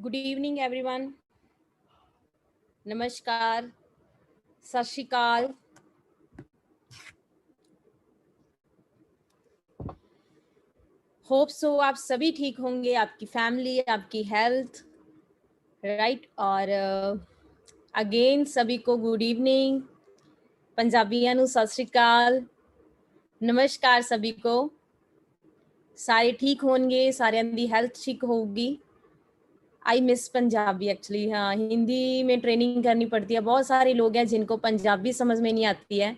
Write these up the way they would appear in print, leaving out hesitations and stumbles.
Good evening everyone. नमस्कार, सत श्री अकाल। होप सो आप सभी ठीक होंगे, आपकी फैमिली, आपकी हेल्थ, राइट। और अगेन सभी को गुड इवनिंग। पंजाबियां नु सत श्री अकाल, नमस्कार सभी को। सारे ठीक होंगे, सारिਆਂ ਦੀ हेल्थ ठीक होगी। I miss Punjabi actually. हाँ, हिंदी में ट्रेनिंग करनी पड़ती है। बहुत सारे लोग हैं जिनको पंजाबी समझ में नहीं आती है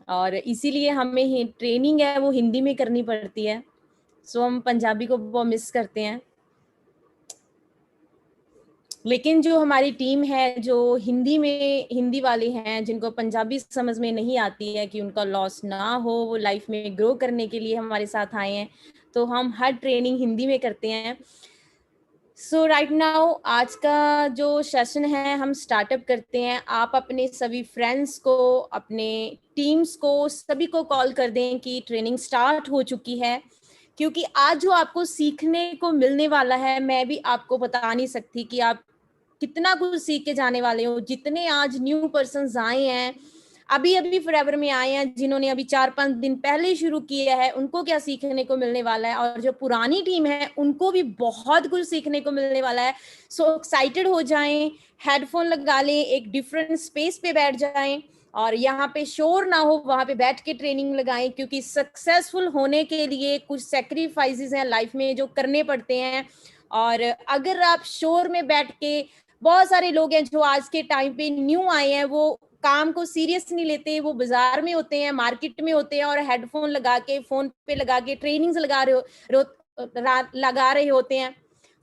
और इसीलिए हमें ट्रेनिंग है वो हिंदी में करनी पड़ती है। सो हम पंजाबी को बहुत मिस करते हैं। लेकिन जो हमारी टीम है, जो हिंदी वाले हैं, जिनको पंजाबी समझ में नहीं आती है, कि उनका लॉस ना हो, वो लाइफ में ग्रो करने के लिए हमारे साथ आए हैं, तो हम हर ट्रेनिंग हिंदी में करते हैं। सो राइट नाउ आज का जो सेशन है हम स्टार्टअप करते हैं। आप अपने सभी फ्रेंड्स को, अपने टीम्स को, सभी को कॉल कर दें कि ट्रेनिंग स्टार्ट हो चुकी है, क्योंकि आज जो आपको सीखने को मिलने वाला है, मैं भी आपको बता नहीं सकती कि आप कितना कुछ सीख के जाने वाले हो। जितने आज न्यू पर्सन्स आए हैं, अभी अभी फॉरएवर में आए हैं, जिन्होंने अभी 4-5 दिन पहले शुरू किया है, उनको क्या सीखने को मिलने वाला है, और जो पुरानी टीम है उनको भी बहुत कुछ सीखने को मिलने वाला है। सो एक्साइटेड हो जाएं, हेडफोन लगा लें, एक डिफरेंट स्पेस पे बैठ जाएं और यहाँ पे शोर ना हो, वहां पे बैठ के ट्रेनिंग लगाएं, क्योंकि सक्सेसफुल होने के लिए कुछ सेक्रीफाइसेस हैं लाइफ में जो करने पड़ते हैं। और अगर आप शोर में बैठ के, बहुत सारे लोग हैं जो आज के टाइम पे न्यू आए हैं, वो काम को सीरियस नहीं लेते, वो बाजार में होते हैं, मार्केट में होते हैं और हेडफोन लगा के, फोन पे लगा के ट्रेनिंग्स लगा रहे होते हैं।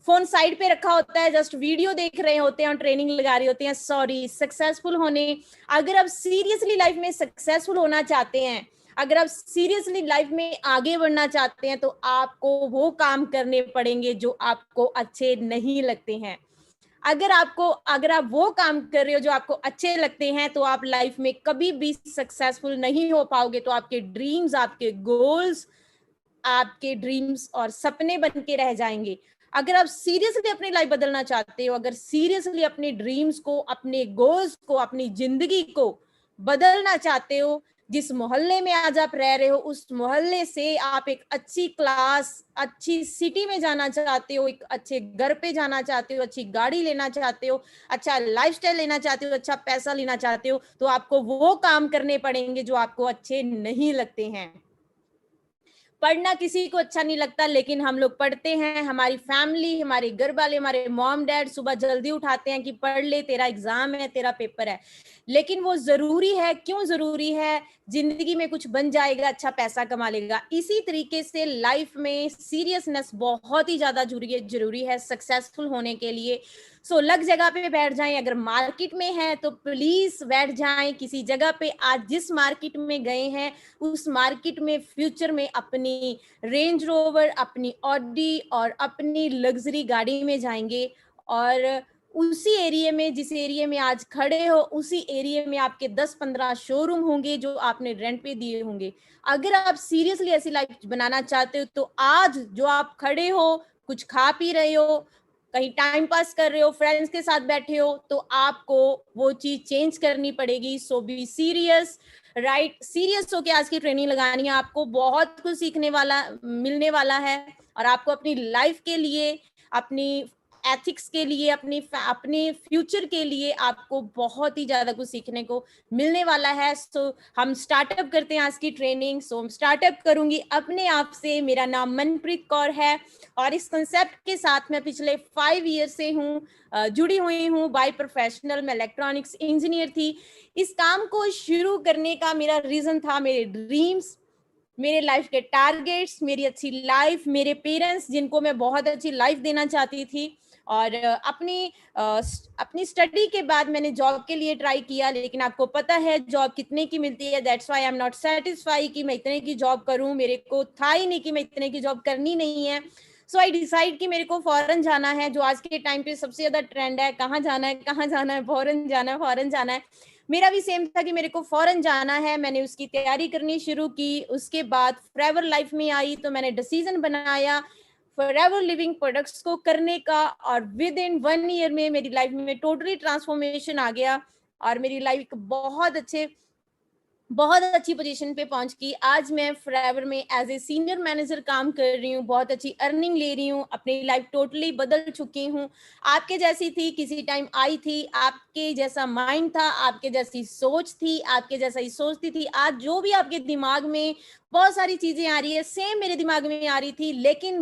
फोन साइड पे रखा होता है, जस्ट वीडियो देख रहे होते हैं और ट्रेनिंग लगा रहे होते हैं। सॉरी, सक्सेसफुल होने, अगर आप सीरियसली लाइफ में सक्सेसफुल होना चाहते हैं, अगर आप सीरियसली लाइफ में आगे बढ़ना चाहते हैं, तो आपको वो काम करने पड़ेंगे जो आपको अच्छे नहीं लगते हैं। अगर आप वो काम कर रहे हो जो आपको अच्छे लगते हैं, तो आप लाइफ में कभी भी सक्सेसफुल नहीं हो पाओगे। तो आपके ड्रीम्स, आपके गोल्स, आपके ड्रीम्स और सपने बन के रह जाएंगे। अगर आप सीरियसली अपनी लाइफ बदलना चाहते हो, अगर सीरियसली अपने ड्रीम्स को, अपने गोल्स को, अपनी जिंदगी को बदलना चाहते हो, जिस मोहल्ले में आज आप रह रहे हो, उस मोहल्ले से आप एक अच्छी क्लास, अच्छी सिटी में जाना चाहते हो, एक अच्छे घर पे जाना चाहते हो, अच्छी गाड़ी लेना चाहते हो, अच्छा लाइफस्टाइल लेना चाहते हो, अच्छा पैसा लेना चाहते हो, तो आपको वो काम करने पड़ेंगे जो आपको अच्छे नहीं लगते हैं। पढ़ना किसी को अच्छा नहीं लगता, लेकिन हम लोग पढ़ते हैं। हमारी फैमिली, हमारे घर वाले, हमारे मॉम डैड सुबह जल्दी उठाते हैं कि पढ़ ले, तेरा एग्जाम है, तेरा पेपर है। लेकिन वो जरूरी है, क्यों जरूरी है? जिंदगी में कुछ बन जाएगा, अच्छा पैसा कमा लेगा। इसी तरीके से लाइफ में सीरियसनेस बहुत ही ज्यादा जरूरी है सक्सेसफुल होने के लिए। सो लग जगह पे बैठ जाएं। अगर मार्केट में है तो प्लीज बैठ जाएं किसी जगह पे। आज जिस मार्केट में गए हैं, उस मार्केट में फ्यूचर में अपनी रेंज रोवर, अपनी ऑडी और अपनी लग्जरी गाड़ी में जाएंगे। और उसी एरिया में, जिस एरिया में आज खड़े हो, उसी एरिया में आपके 10-15 शोरूम होंगे जो आपने रेंट पे दिए होंगे। अगर आप सीरियसली ऐसी लाइफ बनाना चाहते हो, तो आज जो आप खड़े हो, कुछ खा पी रहे हो, कहीं टाइम पास कर रहे हो, फ्रेंड्स के साथ बैठे हो, तो आपको वो चीज चेंज करनी पड़ेगी। सो बी सीरियस, राइट। सीरियस होके आज की ट्रेनिंग लगानी है। आपको बहुत कुछ सीखने वाला मिलने वाला है और आपको अपनी लाइफ के लिए, अपनी एथिक्स के लिए, अपने फ्यूचर के लिए आपको बहुत ही ज्यादा कुछ सीखने को मिलने वाला है। सो हम स्टार्टअप करते हैं आज की ट्रेनिंग। सो हम स्टार्टअप करूंगी अपने आप से। मेरा नाम मनप्रीत कौर है और इस कंसेप्ट के साथ मैं पिछले 5 ईयर से जुड़ी हुई हूँ। बाय प्रोफेशनल मैं इलेक्ट्रॉनिक्स इंजीनियर थी। इस काम को शुरू करने का मेरा रीजन था मेरे ड्रीम्स, मेरे लाइफ के टारगेट्स, मेरी अच्छी लाइफ, मेरे पेरेंट्स जिनको मैं बहुत अच्छी लाइफ देना चाहती थी। और अपनी स्टडी के बाद मैंने जॉब के लिए ट्राई किया, लेकिन आपको पता है जॉब कितने की मिलती है। That's why I am not satisfy कि मैं इतने की जॉब करूं। मेरे को था ही नहीं कि मैं इतने की जॉब करनी नहीं है। सो आई डिसाइड कि मेरे को फॉरेन जाना है, जो आज के टाइम पे सबसे ज्यादा ट्रेंड है। कहाँ जाना है, कहाँ जाना है, फॉरेन जाना है, फॉरेन जाना है। मेरा भी सेम था कि मेरे को फॉरेन जाना है। मैंने उसकी तैयारी करनी शुरू की। उसके बाद फॉरएवर लाइफ में आई तो मैंने डिसीजन बनाया फॉरएवर लिविंग प्रोडक्ट्स को करने का, और विद इन 1 ईयर में मेरी लाइफ में टोटली ट्रांसफॉर्मेशन आ गया और मेरी लाइफ बहुत अच्छी पोजीशन पे पहुंच गई। आज मैं फॉरएवर में एज ए सीनियर मैनेजर काम कर रही हूँ, बहुत अच्छी अर्निंग ले रही हूँ, अपनी लाइफ टोटली बदल चुकी हूँ। आपके जैसी थी, किसी टाइम आई थी, आपके जैसा माइंड था, आपके जैसी सोच थी, आपके जैसा ही सोचती थी। आज जो भी आपके दिमाग में बहुत सारी चीजें आ रही है, सेम मेरे दिमाग में आ रही थी, लेकिन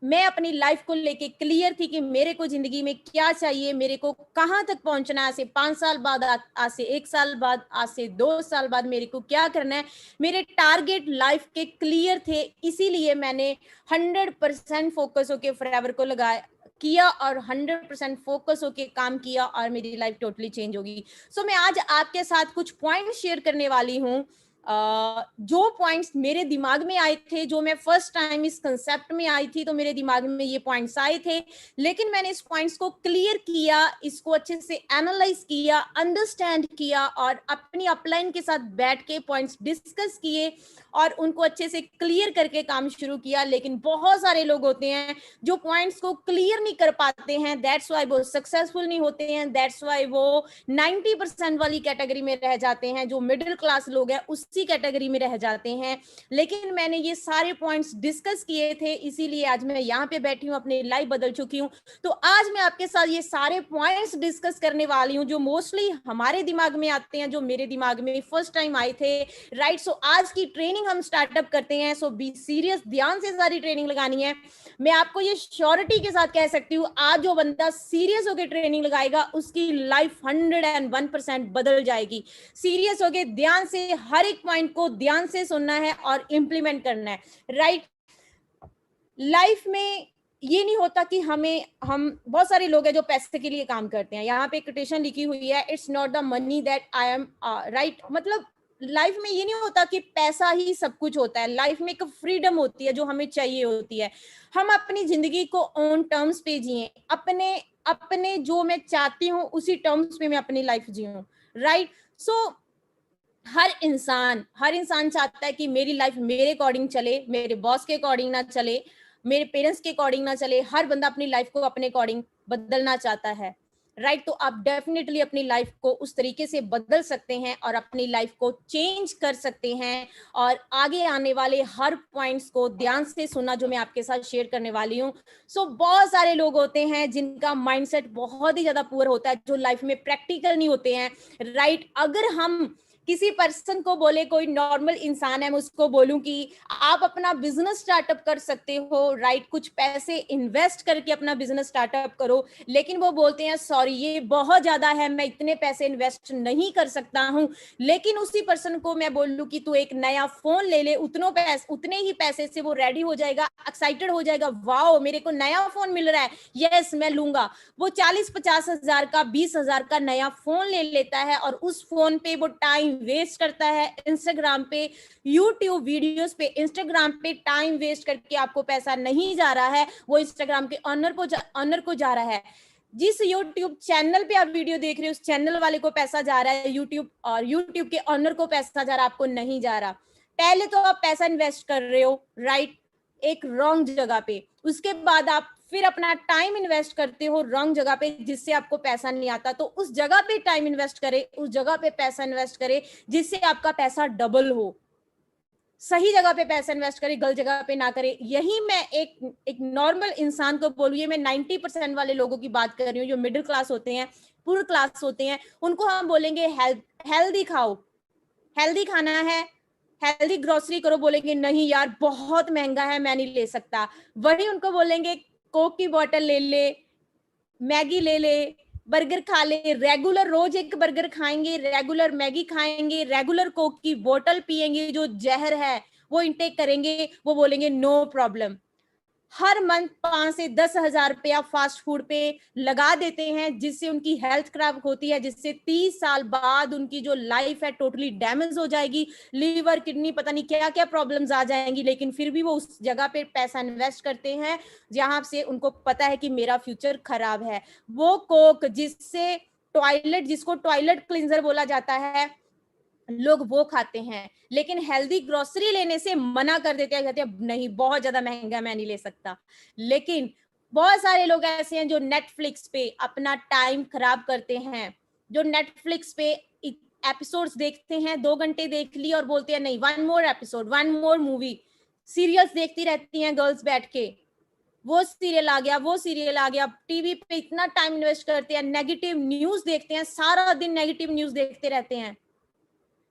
मैं अपनी लाइफ को लेके क्लियर थी कि मेरे को जिंदगी में क्या चाहिए, मेरे को कहाँ तक पहुंचना है। आज से 5 साल बाद, आज से 1 साल बाद, आज से 2 साल बाद मेरे को क्या करना है। मेरे टारगेट लाइफ के क्लियर थे, इसीलिए मैंने 100% फोकस होके फॉरएवर को लगाया किया और 100% फोकस होके काम किया और मेरी लाइफ टोटली चेंज होगी। सो मैं आज आपके साथ कुछ पॉइंट शेयर करने वाली हूँ, जो पॉइंट्स मेरे दिमाग में आए थे, जो मैं फर्स्ट टाइम इस कंसेप्ट में आई थी तो मेरे दिमाग में ये पॉइंट्स आए थे, लेकिन मैंने इस पॉइंट्स को क्लियर किया, इसको अच्छे से एनालाइज किया, अंडरस्टैंड किया और अपनी अपलाइन के साथ बैठ के पॉइंट्स डिस्कस किए और उनको अच्छे से क्लियर करके काम शुरू किया। लेकिन बहुत सारे लोग होते हैं जो पॉइंट्स को क्लियर नहीं कर पाते हैं, दैट्स वाई वो सक्सेसफुल नहीं होते हैं, दैट्स वाई वो 90% वाली कैटेगरी में रह जाते हैं, जो मिडिल क्लास लोग हैं उसी कैटेगरी में रह जाते हैं। लेकिन मैंने ये सारे पॉइंट्स डिस्कस किए थे, इसीलिए आज मैं यहाँ पे बैठी हूँ, अपनी लाइफ बदल चुकी हूँ। तो आज मैं आपके साथ ये सारे पॉइंट्स डिस्कस करने वाली हूँ जो मोस्टली हमारे दिमाग में आते हैं, जो मेरे दिमाग में फर्स्ट टाइम आए थे, राइट। सो आज की ट्रेनिंग हम स्टार्टअप करते हैं। सो बी सीरियस, ध्यान से सारी ट्रेनिंग लगानी है। मैं आपको ये श्योरिटी के साथ कह सकती हूँ, आज जो बंदा सीरियस होकर ट्रेनिंग लगाएगा उसकी लाइफ 101% बदल जाएगी। सीरियस होकर ध्यान से हर एक पॉइंट को ध्यान से सुनना है और इंप्लीमेंट करना है, राइट। लाइफ में ये नहीं होता कि हम बहुत सारे लोग हैं जो पैसे के लिए काम करते हैं। यहाँ पे एक कोटेशन लिखी हुई है, it's not the money that I am, right. मतलब लाइफ में ये नहीं होता कि पैसा ही सब कुछ होता है। लाइफ में एक फ्रीडम होती है जो हमें चाहिए होती है। हम अपनी जिंदगी को ऑन टर्म्स पे जिए, अपने अपने जो मैं चाहती हूँ उसी टर्म्स पे मैं अपनी लाइफ जीऊँ, राइट। सो हर इंसान चाहता है कि मेरी लाइफ मेरे अकॉर्डिंग चले, मेरे बॉस के अकॉर्डिंग ना चले, मेरे पेरेंट्स के अकॉर्डिंग ना चले। हर बंदा अपनी लाइफ को अपने अकॉर्डिंग बदलना चाहता है, राइट। तो आप डेफिनेटली अपनी लाइफ को उस तरीके से बदल सकते हैं और अपनी लाइफ को चेंज कर सकते हैं। और आगे आने वाले हर पॉइंट्स को ध्यान से सुना जो मैं आपके साथ शेयर करने वाली हूँ। सो बहुत सारे लोग होते हैं जिनका माइंडसेट बहुत ही ज्यादा पुअर होता है, जो लाइफ में प्रैक्टिकल नहीं होते हैं, राइट। अगर हम किसी पर्सन को बोले, कोई नॉर्मल इंसान है, मैं उसको बोलूं कि आप अपना बिजनेस स्टार्टअप कर सकते हो, राइट, कुछ पैसे इन्वेस्ट करके अपना बिजनेस स्टार्टअप करो, लेकिन वो बोलते हैं सॉरी ये बहुत ज्यादा है, मैं इतने पैसे इन्वेस्ट नहीं कर सकता हूं। लेकिन उसी पर्सन को मैं बोल लूं कि तू एक नया फोन ले ले, उतने ही पैसे से वो रेडी हो जाएगा, एक्साइटेड हो जाएगा, वाओ मेरे को नया फोन मिल रहा है, यस मैं लूंगा। वो 40-50 हजार का, 20 हजार का नया फोन ले लेता है और उस फोन पे वो टाइम वेस्ट करता है, इंस्टाग्राम पे, यूट्यूब वीडियोस पे, इंस्टाग्राम पे टाइम वेस्ट करके आपको पैसा नहीं जा रहा है, वो इंस्टाग्राम के ऑनर को जा रहा है। जिस यूट्यूब चैनल पे आप वीडियो देख रहे हो उस चैनल वाले को पैसा जा रहा है यूट्यूब, और यूट्यूब के ऑनर को पैसा जा रहा है, आपको नहीं जा रहा। पहले तो आप पैसा इन्वेस्ट कर रहे हो, राइट, एक रॉन्ग जगह पे, उसके बाद आप फिर अपना टाइम इन्वेस्ट करते हो रॉन्ग जगह पे जिससे आपको पैसा नहीं आता। तो उस जगह पे टाइम इन्वेस्ट करे, उस जगह पे पैसा इन्वेस्ट करे जिससे आपका पैसा डबल हो। सही जगह पे पैसा इन्वेस्ट करे, गलत जगह पे ना करे। यही मैं एक नॉर्मल इंसान को बोलूँ, मैं 90% वाले लोगों की बात कर रही हूँ जो मिडिल क्लास होते हैं, पुअर क्लास होते हैं, उनको हम बोलेंगे हेल्दी खाओ, हेल्दी खाना है, हेल्दी ग्रोसरी करो, बोलेंगे नहीं यार बहुत महंगा है मैं नहीं ले सकता। वही उनको बोलेंगे कोक की बोतल ले ले, मैगी ले ले, बर्गर खा ले, रेगुलर रोज एक बर्गर खाएंगे, रेगुलर मैगी खाएंगे, रेगुलर कोक की बोतल पिएंगे जो जहर है वो इंटेक करेंगे, वो बोलेंगे नो प्रॉब्लम। हर मंथ 5 से 10 हजार रुपया फास्ट फूड पे लगा देते हैं जिससे उनकी हेल्थ खराब होती है, जिससे 30 साल बाद उनकी जो लाइफ है टोटली डैमेज हो जाएगी, लीवर किडनी पता नहीं क्या क्या प्रॉब्लम्स आ जाएंगी। लेकिन फिर भी वो उस जगह पे पैसा इन्वेस्ट करते हैं जहां से उनको पता है कि मेरा फ्यूचर खराब है। वो कोक जिसको टॉयलेट क्लींजर बोला जाता है, लोग वो खाते हैं, लेकिन हेल्दी ग्रोसरी लेने से मना कर देते हैं, कहते हैं नहीं बहुत ज्यादा महंगा, मैं नहीं ले सकता। लेकिन बहुत सारे लोग ऐसे हैं जो नेटफ्लिक्स पे अपना टाइम खराब करते हैं, जो नेटफ्लिक्स पे एपिसोड्स देखते हैं, 2 घंटे देख ली और बोलते हैं नहीं, 1 मोर एपिसोड, 1 मोर मूवी। सीरियल्स देखती रहती हैं गर्ल्स बैठ के, वो सीरियल आ गया, वो सीरियल आ गया, टीवी पे इतना टाइम इन्वेस्ट करते हैं, नेगेटिव न्यूज देखते हैं, सारा दिन नेगेटिव न्यूज देखते रहते हैं।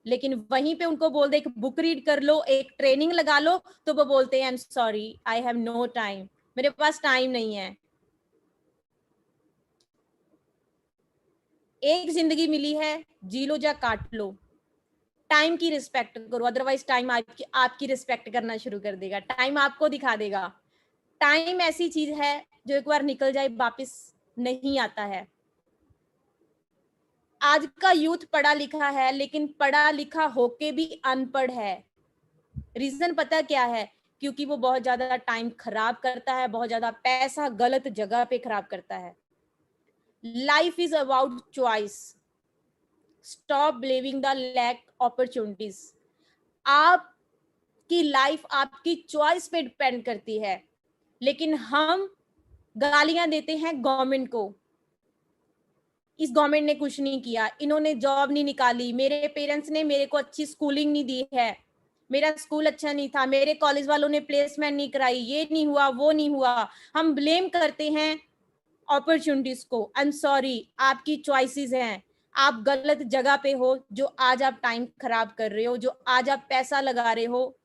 लेकिन वहीं पे उनको बोल दे एक बुक रीड कर लो, एक ट्रेनिंग लगा लो, तो वो बोलते हैं I am sorry, I have no time, मेरे पास टाइम नहीं है। एक जिंदगी मिली है, जी लो या काट लो। टाइम की रिस्पेक्ट करो, अदरवाइज टाइम आपकी रिस्पेक्ट करना शुरू कर देगा, टाइम आपको दिखा देगा। टाइम ऐसी चीज है जो एक बार निकल जाए वापस नहीं आता है। आज का यूथ पढ़ा लिखा है, लेकिन पढ़ा लिखा होके भी अनपढ़ है। रीजन पता क्या है? क्योंकि वो बहुत ज्यादा टाइम खराब करता है, बहुत ज्यादा पैसा गलत जगह पे खराब करता है। Life is about choice, stop blaming the lack opportunities. आपकी लाइफ आपकी चॉइस पे डिपेंड करती है, लेकिन हम गालियां देते हैं गवर्नमेंट को, इस गवर्नमेंट ने कुछ नहीं किया, इन्होंने जॉब नहीं निकाली, मेरे पेरेंट्स ने मेरे को अच्छी स्कूलिंग नहीं दी है, मेरा स्कूल अच्छा नहीं था, मेरे कॉलेज वालों ने प्लेसमेंट नहीं कराई, ये नहीं हुआ, वो नहीं हुआ। हम ब्लेम करते हैं अपॉर्चुनिटीज को। आई एम सॉरी, आपकी चॉइसेस हैं, आप गलत जगह पे हो, जो आज आप टाइम खराब कर रहे हो, जो आज आप पैसा लगा रहे हो,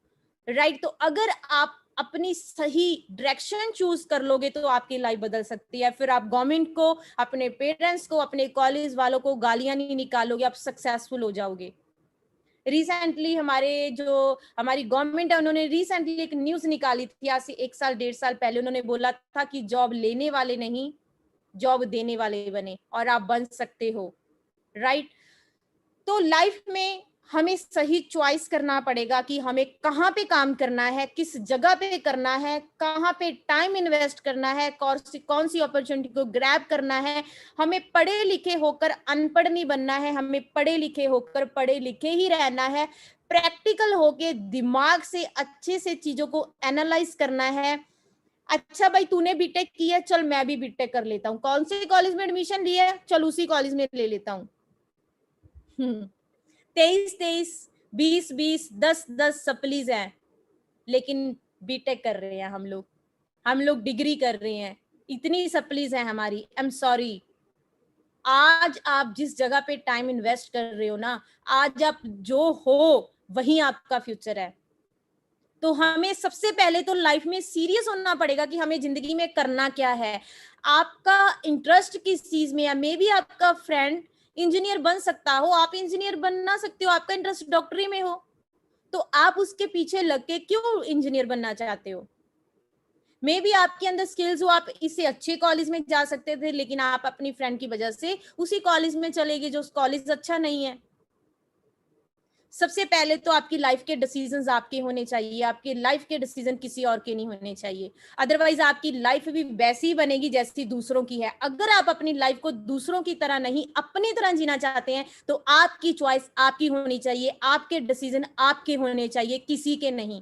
राइट। तो अगर आप अपनी सही डायरेक्शन चूज कर लोगे तो आपकी लाइफ बदल सकती है। फिर आप गवर्नमेंट को, अपने पेरेंट्स को, अपने कॉलेज वालों को गालियां नहीं निकालोगे, आप सक्सेसफुल हो जाओगे। रिसेंटली हमारी गवर्नमेंट है, उन्होंने रिसेंटली एक न्यूज निकाली थी, आज से 1 साल 1.5 साल पहले। उन्होंने बोला था कि जॉब लेने वाले नहीं, जॉब देने वाले बने, और आप बन सकते हो, राइट। तो लाइफ में हमें सही चॉइस करना पड़ेगा कि हमें कहाँ पे काम करना है, किस जगह पे करना है, कहाँ पे टाइम इन्वेस्ट करना है, कौन सी अपॉर्चुनिटी को ग्रैब करना है। हमें पढ़े लिखे होकर अनपढ़ नहीं बनना है, हमें पढ़े लिखे होकर पढ़े लिखे ही रहना है। प्रैक्टिकल होके दिमाग से अच्छे से चीजों को एनालाइज करना है। अच्छा भाई, तूने बीटेक किया, चल मैं भी बीटेक कर लेता हूँ, कौन से कॉलेज में एडमिशन लिया है, चल उसी कॉलेज में ले लेता हूँ। 23-23, 20-20, 10-10 सप्लीज हैं, लेकिन बीटेक कर रहे हैं हम लोग डिग्री कर रहे हैं, इतनी सप्लीज हैं हमारी। आई एम सॉरी, आज आप जिस जगह पे टाइम इन्वेस्ट कर रहे हो ना, आज आप जो हो वही आपका फ्यूचर है। तो हमें सबसे पहले तो लाइफ में सीरियस होना पड़ेगा कि हमें जिंदगी में करना क्या है। आपका इंटरेस्ट किस चीज में है? मे बी आपका फ्रेंड इंजीनियर बन सकता हो, आप इंजीनियर बनना सकते हो, आपका इंटरेस्ट डॉक्टरी में हो, तो आप उसके पीछे लग के क्यों इंजीनियर बनना चाहते हो? मे बी आपके अंदर स्किल्स हो, आप इससे अच्छे कॉलेज में जा सकते थे, लेकिन आप अपनी फ्रेंड की वजह से उसी कॉलेज में चले गए जो कॉलेज अच्छा नहीं है। सबसे पहले तो आपकी लाइफ के डिसीजंस आपके होने चाहिए, आपके लाइफ के डिसीजन किसी और के नहीं होने चाहिए। अदरवाइज आपकी लाइफ भी वैसी बनेगी जैसी दूसरों की है। अगर आप अपनी लाइफ को दूसरों की तरह नहीं, अपनी तरह जीना चाहते हैं, तो आपकी चॉइस आपकी होनी चाहिए, आपके डिसीजन आपके होने चाहिए, किसी के नहीं।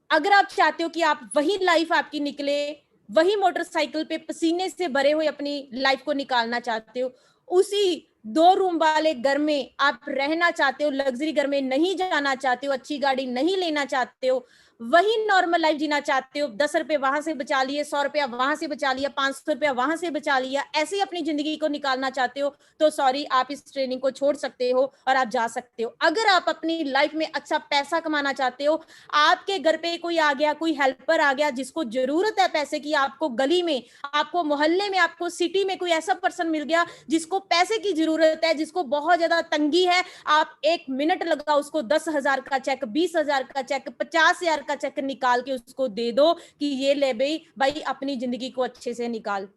अगर आप चाहते हो कि आप वही लाइफ आपकी निकले, वही मोटरसाइकिल पे पसीने से भरे हुए अपनी लाइफ को निकालना चाहते हो, उसी 2 रूम वाले घर में आप रहना चाहते हो, लग्जरी घर में नहीं जाना चाहते हो, अच्छी गाड़ी नहीं लेना चाहते हो, वही नॉर्मल लाइफ जीना चाहते हो, 10 रुपए वहां से बचा लिए, 100 रुपया वहां से बचा लिया, 500 रुपया वहां से बचा लिया, ऐसे ही अपनी जिंदगी को निकालना चाहते हो, तो सॉरी, आप इस ट्रेनिंग को छोड़ सकते हो और आप जा सकते हो। अगर आप अपनी लाइफ में अच्छा पैसा कमाना चाहते हो, आपके घर पे कोई आ गया, कोई हेल्पर आ गया जिसको जरूरत है पैसे की, आपको गली में, आपको मोहल्ले में, आपको सिटी में कोई ऐसा पर्सन मिल गया जिसको पैसे की जरूरत है, जिसको बहुत ज्यादा तंगी है, आप 1 मिनट लगा उसको 10,000 का चेक, 20,000 का चेक, 50,000 का चेक निकाल के उसको दे दो कि ये ले भाई अपनी जिंदगी को अच्छे से निकाल।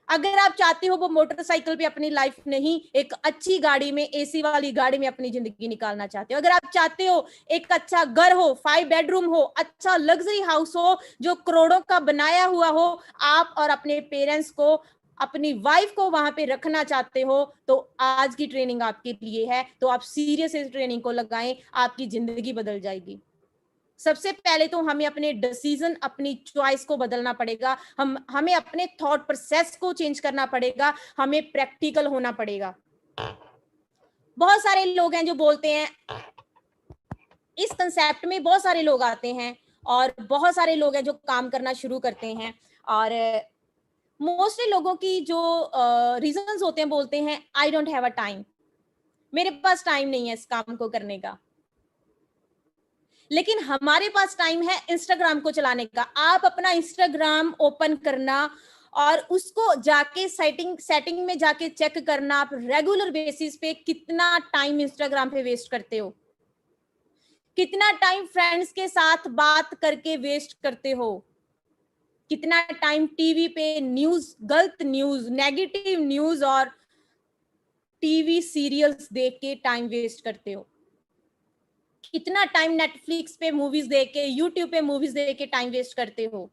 अगर आप चाहते हो वो मोटरसाइकिल पे अपनी लाइफ नहीं, एक अच्छी गाड़ी में, एसी वाली गाड़ी में अपनी जिंदगी निकालना चाहते हो, अगर आप चाहते हो एक अच्छा घर हो, 5 बेडरूम हो, अच्छा लग्जरी हाउस हो जो करोड़ों का बनाया हुआ हो, आप और अपने पेरेंट्स को अपनी वाइफ को वहां पे रखना चाहते हो तो आज की ट्रेनिंग आपके लिए है। तो आप सीरियस इस ट्रेनिंग को लगाएं, आपकी जिंदगी बदल जाएगी। सबसे पहले तो हमें अपने डिसीजन, अपनी चॉइस को बदलना पड़ेगा। हमें अपने थॉट प्रोसेस को चेंज करना पड़ेगा, हमें प्रैक्टिकल होना पड़ेगा। बहुत सारे लोग हैं जो बोलते हैं, इस कंसेप्ट में बहुत सारे लोग आते हैं और बहुत सारे लोग हैं जो काम करना शुरू करते हैं, और मोस्टली लोगों की जो रीजंस होते हैं, बोलते हैं I don't have a time, मेरे पास टाइम नहीं है इस काम को करने का। लेकिन हमारे पास टाइम है इंस्टाग्राम को चलाने का। आप अपना इंस्टाग्राम ओपन करना और उसको जाके सेटिंग में जाके चेक करना, आप रेगुलर बेसिस पे कितना टाइम इंस्टाग्राम पे वेस्ट करते हो, कितना टाइम फ्रेंड्स के साथ बात करके वेस्ट करते हो, कितना टाइम टीवी पे न्यूज, गलत न्यूज, नेगेटिव न्यूज और टीवी सीरियल्स देख के टाइम वेस्ट करते हो, कितना टाइम नेटफ्लिक्स पे मूवीज देख के, यूट्यूब पे मूवीज देख के टाइम वेस्ट करते हो।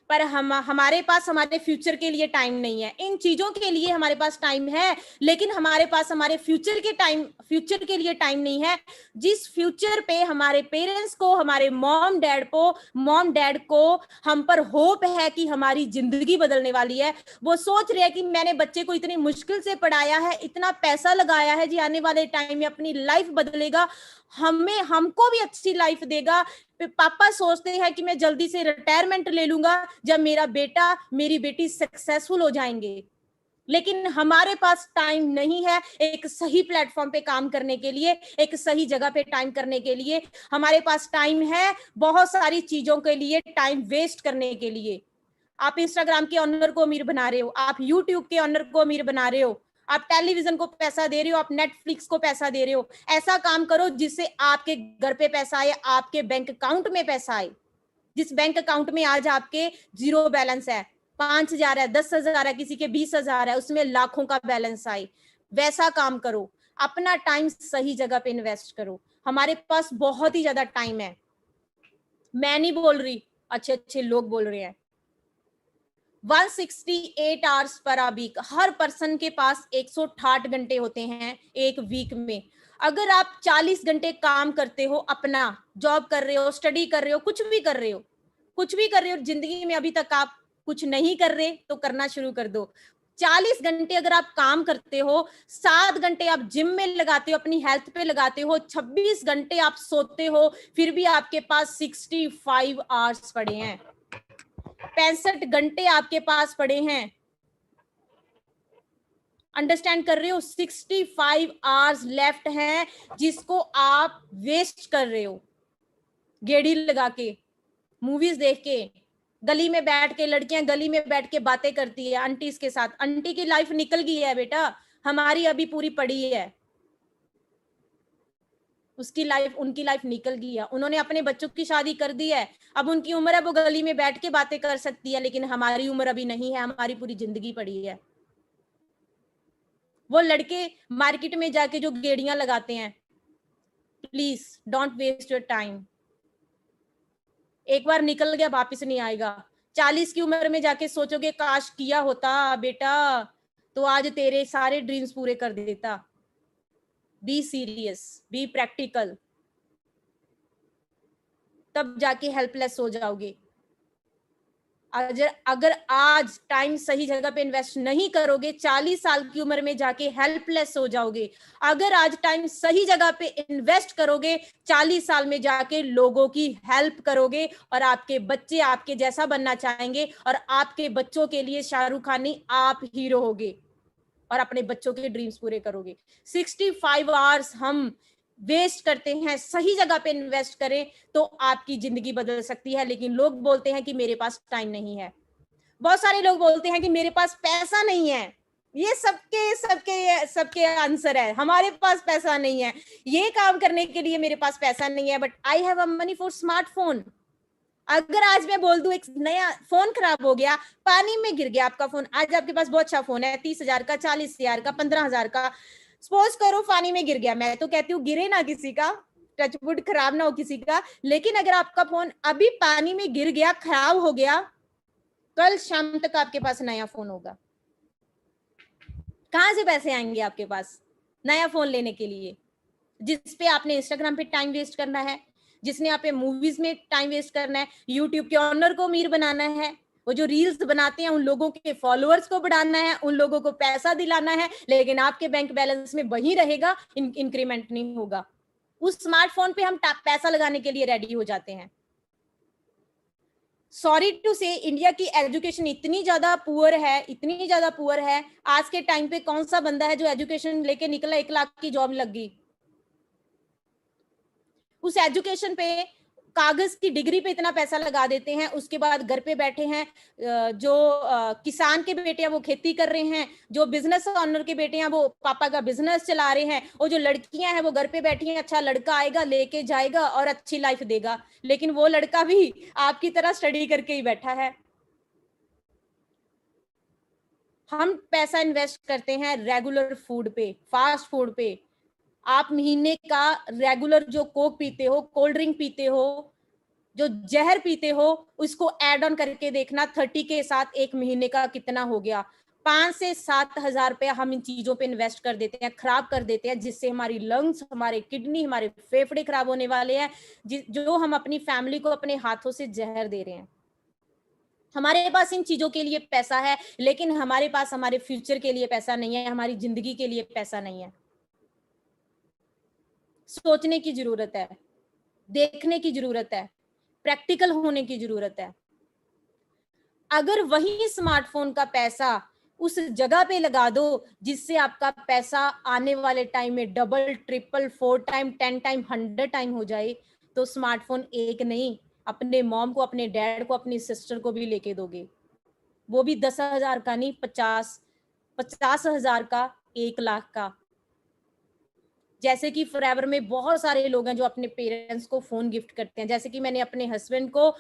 पर हमारे पास हमारे फ्यूचर के लिए टाइम नहीं है। इन चीजों के लिए हमारे पास टाइम है, लेकिन हमारे पास हमारे फ्यूचर के लिए टाइम नहीं है। जिस फ्यूचर पे हमारे पेरेंट्स को, हमारे मॉम डैड को हम पर होप है कि हमारी जिंदगी बदलने वाली है, वो सोच रहे हैं कि मैंने बच्चे को इतनी मुश्किल से पढ़ाया है, इतना पैसा लगाया है जी, आने वाले टाइम में अपनी लाइफ बदलेगा, हमको भी अच्छी लाइफ देगा। पापा सोचते हैं कि मैं जल्दी से रिटायरमेंट ले लूंगा जब मेरा बेटा, मेरी बेटी सक्सेसफुल हो जाएंगे। लेकिन हमारे पास टाइम नहीं है एक सही प्लेटफॉर्म पे काम करने के लिए, एक सही जगह पे टाइम करने के लिए। हमारे पास टाइम है बहुत सारी चीजों के लिए टाइम वेस्ट करने के लिए। आप इंस्टाग्राम के ऑनर को अमीर बना रहे हो, आप यूट्यूब के ऑनर को अमीर बना रहे हो, आप टेलीविजन को पैसा दे रहे हो, आप नेटफ्लिक्स को पैसा दे रहे हो। ऐसा काम करो जिससे आपके घर पे पैसा आए, आपके बैंक अकाउंट में पैसा आए। जिस बैंक अकाउंट में आज आपके जीरो बैलेंस है, 5,000 है, 10,000 है, किसी के 20,000 है, उसमें लाखों का बैलेंस आए, वैसा काम करो। अपना टाइम सही जगह पे इन्वेस्ट करो। हमारे पास बहुत ही ज्यादा टाइम है, मैं नहीं बोल रही, अच्छे अच्छे लोग बोल रहे हैं। 168 hours per a week, her person के पास 168 घंटे होते हैं एक वीक में। अगर आप 40 घंटे काम करते हो, अपना जॉब कर रहे हो, स्टडी कर रहे हो, कुछ भी कर रहे हो, कुछ भी कर रहे हो जिंदगी में, अभी तक आप कुछ नहीं कर रहे तो करना शुरू कर दो। 40 घंटे अगर आप काम करते हो, 7 घंटे आप जिम में लगाते हो, अपनी हेल्थ पे लगाते हो, 26 घंटे आप सोते हो, फिर भी आपके पास 65 आवर्स पड़े हैं, 65 घंटे आपके पास पड़े हैं। अंडरस्टैंड कर रहे हो? 65 आवर्स लेफ्ट हैं जिसको आप वेस्ट कर रहे हो, गेड़ी लगा के, मूवीज देख के, गली में बैठ के, लड़कियां गली में बैठ के बातें करती है आंटीज के साथ। आंटी की लाइफ निकल गई है बेटा, हमारी अभी पूरी पड़ी है। उसकी लाइफ, उनकी लाइफ निकल गई है, उन्होंने अपने बच्चों की शादी कर दी है, अब उनकी उम्र है वो गली में बैठ के बातें कर सकती है, लेकिन हमारी उम्र अभी नहीं है, हमारी पूरी जिंदगी पड़ी है। वो लड़के मार्केट में जाके जो गेड़ियां लगाते हैं, please don't waste your time. एक बार निकल गया वापिस नहीं आएगा। 40 की उम्र में जाके सोचोगे काश किया होता बेटा तो आज तेरे सारे ड्रीम्स पूरे कर देता। बी सीरियस, बी प्रैक्टिकल, तब जाके हेल्पलेस हो जाओगे। अगर आज टाइम सही जगह पे इन्वेस्ट नहीं करोगे, 40 साल की उम्र में जाके हेल्पलेस हो जाओगे। अगर आज टाइम सही जगह पे इन्वेस्ट करोगे, 40 साल में जाके लोगों की हेल्प करोगे और आपके बच्चे आपके जैसा बनना चाहेंगे और आपके बच्चों के लिए शाहरुख खान नहीं, आप हीरो होगे और अपने बच्चों के ड्रीम्स पूरे करोगे। 65 आवर्स हम वेस्ट करते हैं, सही जगह पे इन्वेस्ट करें तो आपकी जिंदगी बदल सकती है। लेकिन लोग बोलते हैं कि मेरे पास टाइम नहीं है, बहुत सारे लोग बोलते हैं कि मेरे पास पैसा नहीं है। ये सबके सबके सबके आंसर है, हमारे पास पैसा नहीं है, ये काम करने के लिए मेरे पास पैसा नहीं है, but I have a money for smartphone. अगर आज मैं बोल दूं एक नया फोन खराब हो गया, पानी में गिर गया आपका फोन, आज आपके पास बहुत अच्छा फोन है, 30,000 का, 40,000 का, 15,000 का, सपोज करो पानी में गिर गया, मैं तो कहती हूँ गिरे ना किसी का, टचवुड खराब ना हो किसी का, लेकिन अगर आपका फोन अभी पानी में गिर गया, खराब हो गया, कल शाम तक आपके पास नया फोन होगा। कहां से पैसे आएंगे आपके पास नया फोन लेने के लिए, जिस पे आपने इंस्टाग्राम पे टाइम वेस्ट करना है, जिसने आप पे मूवीज में टाइम वेस्ट करना है, यूट्यूब के ऑनर को अमीर बनाना है, वो जो रील्स बनाते हैं उन लोगों के फॉलोअर्स को बढ़ाना है, उन लोगों को पैसा दिलाना है, लेकिन आपके बैंक बैलेंस में वही रहेगा, इंक्रीमेंट नहीं होगा। उस स्मार्टफोन पे हम पैसा लगाने के लिए रेडी हो जाते हैं। सॉरी टू से, इंडिया की एजुकेशन इतनी ज्यादा पुअर है, इतनी ज्यादा पुअर है। आज के टाइम पे कौन सा बंदा है जो एजुकेशन लेके निकला 1 लाख की जॉब लग गई? उस एजुकेशन पे, कागज की डिग्री पे इतना पैसा लगा देते हैं, उसके बाद घर पे बैठे हैं, जो किसान के बेटे हैं वो खेती कर रहे हैं, जो बिजनेस ऑनर के बेटे हैं वो पापा का बिजनेस चला रहे हैं, और जो लड़कियां हैं वो घर पे बैठी हैं, अच्छा लड़का आएगा लेके जाएगा और अच्छी लाइफ देगा, लेकिन वो लड़का भी आपकी तरह स्टडी करके ही बैठा है। हम पैसा इन्वेस्ट करते हैं रेगुलर फूड पे, फास्ट फूड पे। आप महीने का रेगुलर जो कोक पीते हो, कोल्ड ड्रिंक पीते हो, जो जहर पीते हो, उसको ऐड ऑन करके देखना 30 के साथ 1 महीने का कितना हो गया। 5 से 7 हजार रुपया हम इन चीजों पे इन्वेस्ट कर देते हैं, खराब कर देते हैं, जिससे हमारी लंग्स, हमारे किडनी, हमारे फेफड़े खराब होने वाले हैं, जो हम अपनी फैमिली को अपने हाथों से जहर दे रहे हैं। हमारे पास इन चीजों के लिए पैसा है, लेकिन हमारे पास हमारे फ्यूचर के लिए पैसा नहीं है, हमारी जिंदगी के लिए पैसा नहीं है। सोचने की जरूरत है, देखने की जरूरत है, प्रैक्टिकल होने की जरूरत है। अगर वही स्मार्टफोन का पैसा उस जगह पे लगा दो जिससे आपका पैसा आने वाले टाइम में double, triple, 4 time, 10 time, 100 time हो जाए, तो स्मार्टफोन एक नहीं, अपने मॉम को, अपने डैड को, अपनी सिस्टर को भी लेके दोगे। वो भी 10,000 का नहीं, 50,000 का, 1 लाख का। जैसे कि फॉरएवर में बहुत सारे लोग हैं जो अपने पेरेंट्स को फोन गिफ्ट करते हैं। जैसे कि मैंने अपने हस्बैंड को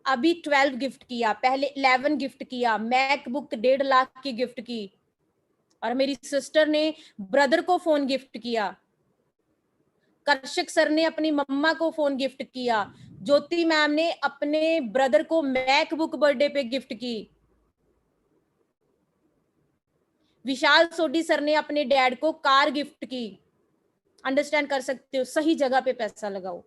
अभी 12 गिफ्ट किया, पहले 11 गिफ्ट किया, मैकबुक 1.5 लाख की गिफ्ट की, और मेरी सिस्टर ने ब्रदर को फोन गिफ्ट किया, कर्षक सर ने अपनी मम्मा को फोन गिफ्ट किया, ज्योति मैम ने अपने ब्रदर को मैकबुक बर्थडे पे गिफ्ट की, विशाल सोडी सर ने अपने डैड को कार गिफ्ट की। अंडरस्टैंड कर सकते हो? सही जगह पे पैसा लगाओ।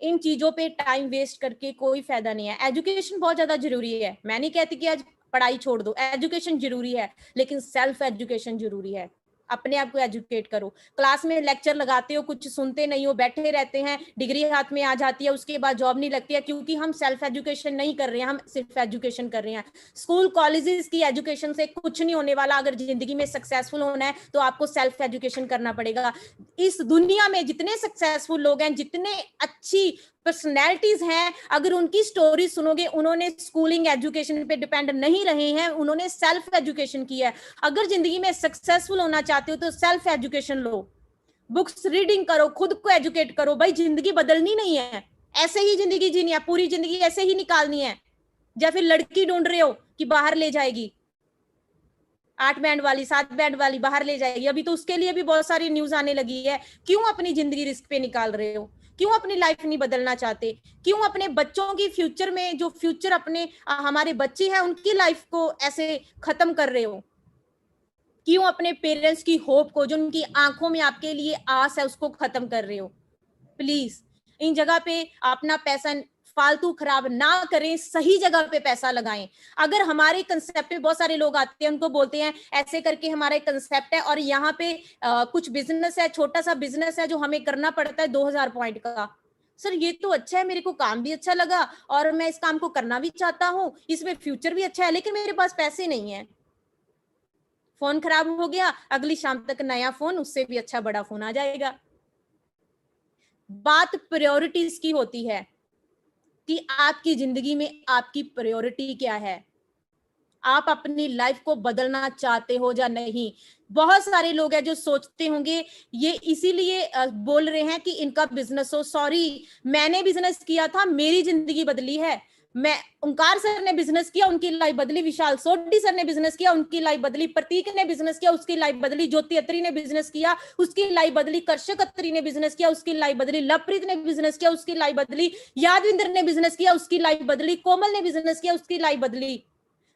इन चीजों पे टाइम वेस्ट करके कोई फायदा नहीं है। एजुकेशन बहुत ज्यादा जरूरी है, मैं नहीं कहती कि आज पढ़ाई छोड़ दो, एजुकेशन जरूरी है, लेकिन सेल्फ एजुकेशन जरूरी है। अपने आप को एजुकेट करो। क्लास में लेक्चर लगाते हो, कुछ सुनते नहीं हो, बैठे रहते हैं, डिग्री हाथ में आ जाती है, उसके बाद जॉब नहीं लगती है, क्योंकि हम सेल्फ एजुकेशन नहीं कर रहे हैं, हम सिर्फ एजुकेशन कर रहे हैं। स्कूल कॉलेजेस की एजुकेशन से कुछ नहीं होने वाला। अगर जिंदगी में सक्सेसफुल होना है तो आपको सेल्फ एजुकेशन करना पड़ेगा। इस दुनिया में जितने सक्सेसफुल लोग हैं, जितने अच्छी पर्सनैलिटीज हैं, अगर उनकी स्टोरी सुनोगे, उन्होंने स्कूलिंग एजुकेशन पे डिपेंड नहीं रहे हैं, उन्होंने सेल्फ एजुकेशन किया है। अगर जिंदगी में सक्सेसफुल होना चाहते हो तो सेल्फ एजुकेशन लो, बुक्स रीडिंग करो, खुद को एजुकेट करो। भाई जिंदगी बदलनी नहीं है, ऐसे ही जिंदगी जीनी है, पूरी जिंदगी ऐसे ही निकालनी है। या फिर लड़की ढूंढ रहे हो कि बाहर ले जाएगी, 8 बैंड वाली, 7 बैंड वाली बाहर ले जाएगी, अभी तो उसके लिए भी बहुत सारी न्यूज आने लगी है। क्यों अपनी जिंदगी रिस्क पे निकाल रहे हो? क्यों अपनी लाइफ नहीं बदलना चाहते? क्यों अपने बच्चों की फ्यूचर में, जो फ्यूचर अपने हमारे बच्चे हैं उनकी लाइफ को ऐसे खत्म कर रहे हो? क्यों अपने पेरेंट्स की होप को, जो उनकी आंखों में आपके लिए आस है, उसको खत्म कर रहे हो? प्लीज इन जगह पे अपना पैसा फालतू खराब ना करें, सही जगह पे पैसा लगाएं। अगर हमारे कंसेप्ट पे बहुत सारे लोग आते हैं, उनको बोलते हैं ऐसे करके हमारा एक कंसेप्ट है और यहाँ पे कुछ बिजनेस है, छोटा सा बिजनेस है जो हमें करना पड़ता है 2000 पॉइंट का। सर ये तो अच्छा है, मेरे को काम भी अच्छा लगा और मैं इस काम को करना भी चाहता हूँ, इसमें फ्यूचर भी अच्छा है, लेकिन मेरे पास पैसे नहीं है। फोन खराब हो गया, अगली शाम तक नया फोन, उससे भी अच्छा बड़ा फोन आ जाएगा। बात प्रायोरिटीज की होती है कि आपकी जिंदगी में आपकी प्रायोरिटी क्या है, आप अपनी लाइफ को बदलना चाहते हो या नहीं। बहुत सारे लोग हैं जो सोचते होंगे ये इसीलिए बोल रहे हैं कि इनका बिजनेस हो। सॉरी, मैंने बिजनेस किया था, मेरी जिंदगी बदली है। मैं ओंकार सर ने बिजनेस किया, उनकी लाइफ बदली, विशाल सोडी सर ने बिजनेस किया, उनकी लाइफ बदली, प्रतीक ने बिजनेस किया, उसकी लाइफ बदली, ज्योति अत्री ने बिजनेस किया, उसकी लाइफ बदली, कर्षक अत्री ने बिजनेस किया, उसकी लाइफ बदली, लवप्रीत ने बिजनेस किया, उसकी लाइफ बदली, यादविंदर ने बिजनेस किया, उसकी लाइफ बदली, कोमल ने बिजनेस किया, उसकी लाइफ बदली,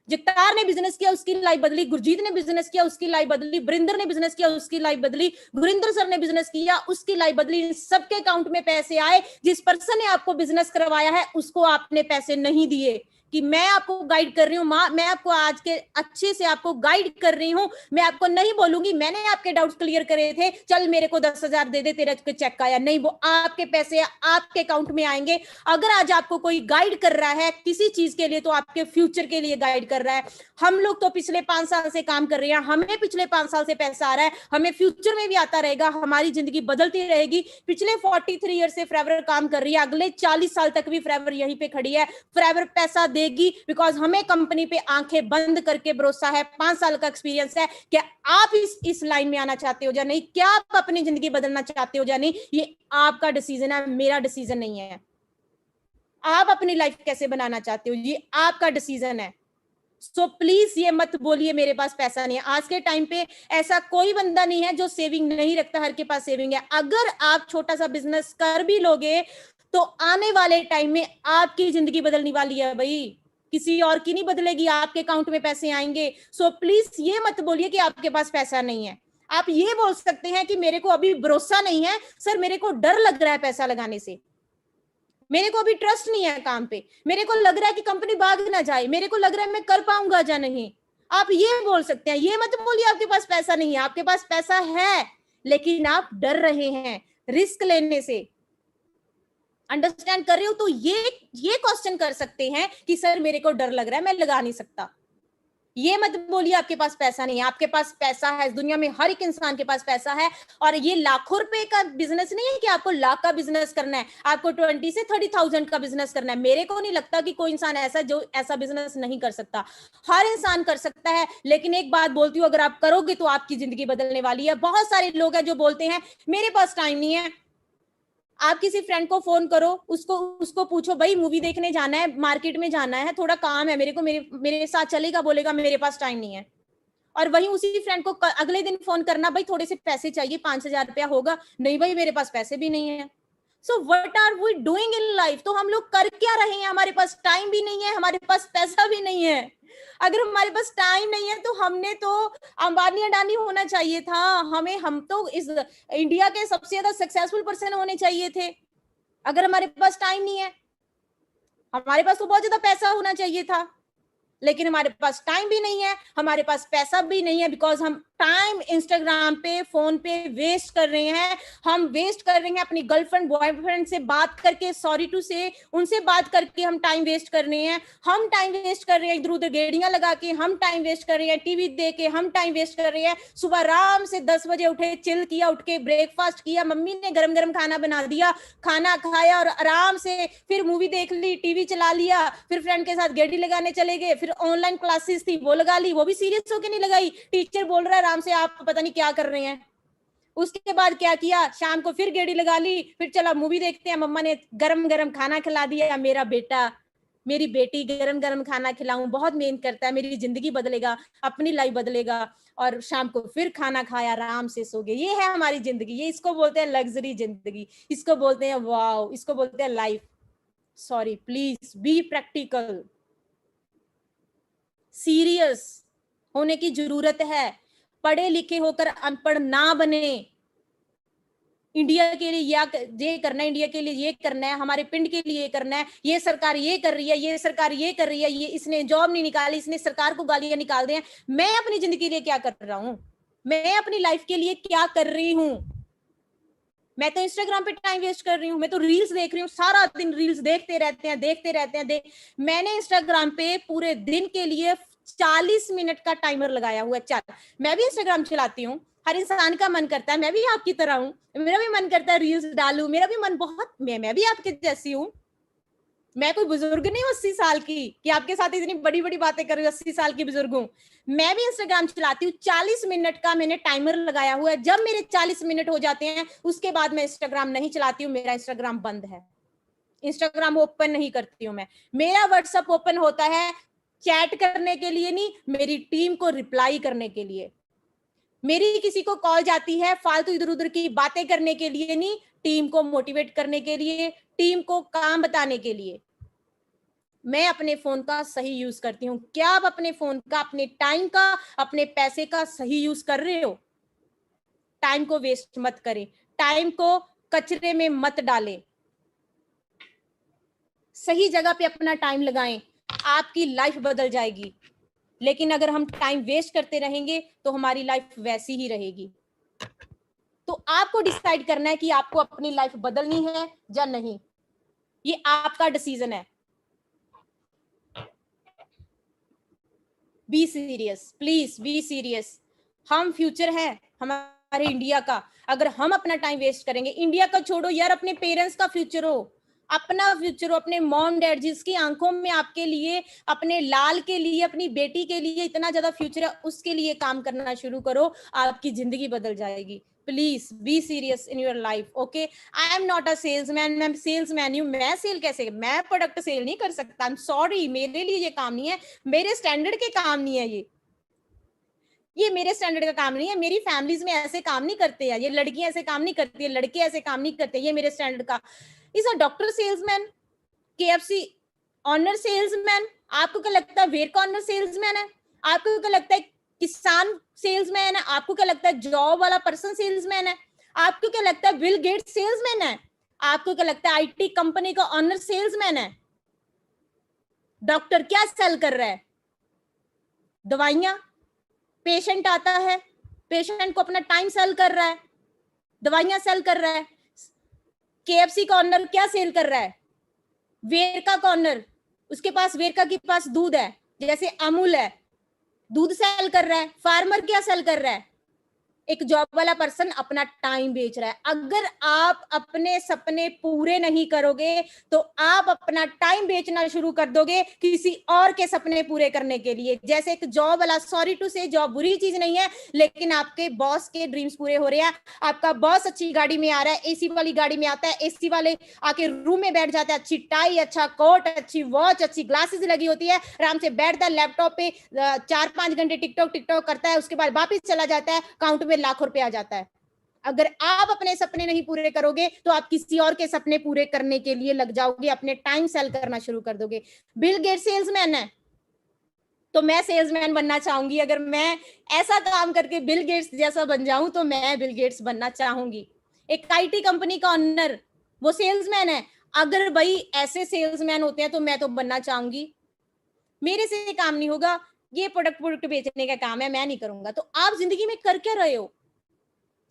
जगतार ने बिजनेस किया, उसकी लाइफ बदली, गुरजीत ने बिजनेस किया, उसकी लाइफ बदली, बरिंदर ने बिजनेस किया, उसकी लाइफ बदली, गुरिंदर सर ने बिजनेस किया, उसकी लाइफ बदली। इन सबके अकाउंट में पैसे आए। जिस पर्सन ने आपको बिजनेस करवाया है उसको आपने पैसे नहीं दिए कि मैं आपको गाइड कर रही हूँ, मैं आपको आज के अच्छे से आपको गाइड कर रही हूँ। मैं आपको नहीं बोलूंगी मैंने आपके डाउट्स क्लियर करे थे, चल मेरे को 10,000 दे दे, तेरा चेक आया नहीं। वो आपके पैसे आपके अकाउंट में आएंगे। अगर आज आपको कोई गाइड कर रहा है किसी चीज के लिए तो आपके फ्यूचर के लिए गाइड कर रहा है। हम लोग तो पिछले 5 साल से काम कर रहे हैं, हमें पिछले 5 साल से पैसा आ रहा है, हमें फ्यूचर में भी आता रहेगा, हमारी जिंदगी बदलती रहेगी। पिछले 43 ईयर से फॉरएवर काम कर रही है, अगले 40 साल तक भी फॉरएवर यहीं पे खड़ी है। फॉरएवर पैसा देगी बिकॉज हमें कंपनी पे आंखें बंद करके भरोसा है, 5 साल का एक्सपीरियंस है। क्या आप इस लाइन में आना चाहते हो या नहीं, क्या आप अपनी जिंदगी बदलना चाहते हो या नहीं, ये आपका डिसीजन है, मेरा डिसीजन नहीं है। आप अपनी लाइफ कैसे बनाना चाहते हो ये आपका डिसीजन है। सो प्लीज ये मत बोलिए मेरे पास पैसा नहीं है। आज के टाइम पे ऐसा कोई बंदा नहीं है जो सेविंग नहीं रखता, हर के पास सेविंग है। अगर आप छोटा सा बिजनेस कर भी लोगे तो आने वाले टाइम में आपकी जिंदगी बदलने वाली है भाई, किसी और की नहीं बदलेगी, आपके अकाउंट में पैसे आएंगे। सो प्लीज ये मत बोलिए कि आपके पास पैसा नहीं है। आप ये बोल सकते हैं कि मेरे को अभी भरोसा नहीं है सर, मेरे को डर लग रहा है पैसा लगाने से, मेरे को अभी ट्रस्ट नहीं है काम पे, मेरे को लग रहा है कि कंपनी भाग ना जाए, मेरे को लग रहा है मैं कर पाऊंगा या नहीं। आप ये बोल सकते हैं, ये मत बोलिए आपके पास पैसा नहीं है। आपके पास पैसा है लेकिन आप डर रहे हैं रिस्क लेने से। अंडरस्टैंड कर रहे हो? तो ये क्वेश्चन कर सकते हैं कि सर मेरे को डर लग रहा है, मैं लगा नहीं सकता। ये मत बोलिए आपके पास पैसा नहीं है। आपके पास पैसा है, इस दुनिया में हर एक इंसान के पास पैसा है। और ये लाखों रुपए का बिजनेस नहीं है कि आपको लाख का बिजनेस करना है, आपको 20 से 30,000 का बिजनेस करना है। मेरे को नहीं लगता कि कोई इंसान ऐसा जो ऐसा बिजनेस नहीं कर सकता, हर इंसान कर सकता है। लेकिन एक बात बोलती हूँ, अगर आप करोगे तो आपकी जिंदगी बदलने वाली है। बहुत सारे लोग हैं जो बोलते हैं मेरे पास टाइम नहीं है। आप किसी फ्रेंड को फोन करो, उसको पूछो भाई मूवी देखने जाना है, मार्केट में जाना है, थोड़ा काम है मेरे को, मेरे साथ चलेगा? बोलेगा मेरे पास टाइम नहीं है। और वहीं उसी फ्रेंड को अगले दिन फोन करना, भाई थोड़े से पैसे चाहिए, 5,000 रुपया होगा? नहीं भाई मेरे पास पैसे भी नहीं है। So what are we doing in life? तो हम लोग कर क्या रहे हैं? हमारे पास टाइम भी नहीं है, हमारे पास पैसा भी नहीं है। अगर हमारे पास टाइम नहीं है तो हमने तो अंबानी अडानी होना चाहिए था, हम तो इस इंडिया के सबसे ज्यादा सक्सेसफुल पर्सन होने चाहिए थे। अगर हमारे पास टाइम नहीं है, हमारे पास तो बहुत ज्यादा पैसा होना चाहिए था, लेकिन हमारे पास टाइम भी नहीं है, हमारे पास पैसा भी नहीं है। बिकॉज हम टाइम इंस्टाग्राम पे, फोन पे वेस्ट कर रहे हैं। हम वेस्ट कर रहे हैं अपनी गर्लफ्रेंड बॉयफ्रेंड से बात करके, सॉरी टू से, उनसे बात करके हम टाइम वेस्ट कर रहे हैं। हम टाइम वेस्ट कर रहे हैं इधर उधर गेड़ियां लगा के, हम टाइम वेस्ट कर रहे हैं टीवी देख के, हम टाइम वेस्ट कर रहे हैं। सुबह आराम से 10 बजे उठे, चिल किया, उठ के ब्रेकफास्ट किया, मम्मी ने गरम गरम खाना बना दिया, खाना खाया और आराम से फिर मूवी देख ली, टीवी चला लिया, फिर फ्रेंड के साथ गेड़ी लगाने चले गए, फिर ऑनलाइन क्लासेस थी वो लगा ली, वो भी सीरियस होके नहीं लगाई, टीचर बोल रहा है आराम से आप पता नहीं क्या कर रहे हैं। उसके बाद क्या किया, शाम को फिर गेड़ी लगा ली, फिर चला मूवी देखते हैं, मम्मा ने गरम गरम खाना खिला दिया। मेरा बेटा मेरी बेटी गरम गरम खाना खिलाऊं, बहुत मेहनत करता है, मेरी जिंदगी बदलेगा, अपनी लाइफ बदलेगा। और शाम को फिर खाना खाया, आराम से सो गए। ये है हमारी जिंदगी, ये इसको बोलते हैं लग्जरी जिंदगी, इसको बोलते हैं वाओ, इसको बोलते हैं life. Sorry, please be practical, serious होने की जरूरत है। पढ़े लिखे होकर अनपढ़ ना बने। इंडिया के लिए ये करना है, इंडिया के लिए ये करना है, हमारे पिंड के लिए ये करना है, ये सरकार ये कर रही है, ये सरकार ये कर रही है, ये इसने जॉब नहीं निकाली, इसने सरकार को गालियां निकाल दी हैं। मैं अपनी जिंदगी के लिए क्या कर रहा हूं? मैं अपनी लाइफ के लिए क्या कर रही हूं? मैं तो इंस्टाग्राम पे टाइम वेस्ट कर रही हूँ, मैं तो रील्स देख रही हूँ, सारा दिन रील्स देखते रहते हैं। मैंने इंस्टाग्राम पे पूरे दिन के लिए 40 मिनट का टाइमर लगाया हुआ है। चल, मैं भी इंस्टाग्राम चलाती हूँ, हर इंसान का मन करता है, मैं भी आपकी तरह हूँ, मेरा भी मन करता है रील्स डालूं, मेरा भी मन बहुत, मैं भी आपके जैसी हूँ। मैं कोई बुजुर्ग नहीं हूँ 80 साल की कि आपके साथ इतनी बड़ी बड़ी बातें कर रही हूँ, 80 साल की बुजुर्ग हूँ। मैं भी इंस्टाग्राम चलाती हूँ, 40 मिनट का मैंने टाइमर लगाया हुआ है। जब मेरे 40 मिनट हो जाते हैं उसके बाद मैं इंस्टाग्राम नहीं चलाती हूँ, मेरा इंस्टाग्राम बंद है। इंस्टाग्राम ओपन नहीं करती हूँ मैं। मेरा व्हाट्सएप ओपन होता है चैट करने के लिए नहीं, मेरी टीम को रिप्लाई करने के लिए। मेरी किसी को कॉल जाती है फालतू इधर उधर की बातें करने के लिए नहीं, टीम को मोटिवेट करने के लिए, टीम को काम बताने के लिए। मैं अपने फोन का सही यूज करती हूँ। क्या आप अपने फोन का, अपने टाइम का, अपने पैसे का सही यूज कर रहे हो? टाइम को वेस्ट मत करें, टाइम को कचरे में मत डालें, सही जगह पे अपना टाइम लगाएं, आपकी लाइफ बदल जाएगी। लेकिन अगर हम टाइम वेस्ट करते रहेंगे तो हमारी लाइफ वैसी ही रहेगी। तो आपको डिसाइड करना है कि आपको अपनी लाइफ बदलनी है या नहीं, ये आपका डिसीजन है। Be serious, please be serious. हम फ्यूचर है हमारे इंडिया का। अगर हम अपना टाइम वेस्ट करेंगे, इंडिया का छोड़ो यार, अपने पेरेंट्स का फ्यूचर हो, अपना फ्यूचर हो, अपने मॉम डैड जिसकी आंखों में आपके लिए, अपने लाल के लिए, अपनी बेटी के लिए इतना ज्यादा फ्यूचर है, उसके लिए काम करना शुरू करो, आपकी जिंदगी बदल जाएगी। Please be serious in your life, okay. I am not a salesman, मैं सेल्समैन हूँ, मैं सेल कैसे, मैं प्रोडक्ट सेल नहीं कर सकता, आई एम सॉरी, मेरे लिए ये काम नहीं है, मेरे स्टैंडर्ड के काम नहीं है, ये मेरे स्टैंडर्ड का काम नहीं है, मेरी फैमिलीज में ऐसे काम नहीं करते हैं, ये लड़कियां ऐसे काम नहीं करती है, लड़के ऐसे काम नहीं करते, ये मेरे स्टैंडर्ड का। Is a doctor salesman, KFC owner salesman, आपको क्या लगता है वेयर का ऑनर सेल्समैन है? आपको क्या लगता है किसान सेल्समैन है? आपको क्या लगता है जॉब वाला पर्सन सेल्समैन है? आपको क्या लगता है बिल गेट्स सेल्समैन है? आपको क्या लगता है आईटी कंपनी का ऑनर सेल्समैन है? डॉक्टर क्या सेल कर रहा है? दवाइयां। पेशेंट आता है, पेशेंट को अपना टाइम सेल कर रहा है, दवाइयां सेल कर रहा है। केएफसी का ऑनर क्या सेल कर रहा है? वेरका का ऑनर, उसके पास वेरका के पास दूध है, जैसे अमूल है, दूध सेल कर रहा है। फार्मर क्या सेल कर रहा है? एक जॉब वाला पर्सन अपना टाइम बेच रहा है। अगर आप अपने सपने पूरे नहीं करोगे तो आप अपना टाइम बेचना शुरू कर दोगे किसी और के सपने पूरे करने के लिए। जैसे एक जॉब वाला, सॉरी टू से, जॉब बुरी चीज नहीं है, लेकिन आपके बॉस के ड्रीम्स पूरे हो रहे हैं, आपका बॉस अच्छी गाड़ी में आ रहा है, एसी वाली गाड़ी में आता है, एसी वाले आके रूम में बैठ जाता है, अच्छी टाई, अच्छा कोट, अच्छी वॉच, अच्छी ग्लासेस लगी होती है, आराम से बैठता है लैपटॉप पे 4-5 घंटे टिकटॉक टिकटॉक करता है, उसके बाद वापिस चला जाता है, काउंट में लाखों रुपए आ जाता है। अगर आप अपने सपने नहीं पूरे करोगे तो आप किसी और के सपने पूरे करने के लिए लग जाओगे, अपने टाइम सेल करना शुरू कर दोगे। बिल गेट्स सेल्समैन है तो मैं सेल्समैन बनना चाहूंगी। अगर मैं ऐसा काम करके बिल गेट्स जैसा बन जाऊं तो मैं बिल गेट्स बनना चाहूंगी। एक आईटी कंपनी का ओनर, वो सेल्समैन है, अगर भाई ऐसे सेल्समैन होते हैं तो मैं तो बनना चाहूंगी। मेरे से काम नहीं होगा, ये प्रोडक्ट बेचने का काम है, मैं नहीं करूंगा। तो आप जिंदगी में कर क्या रहे हो?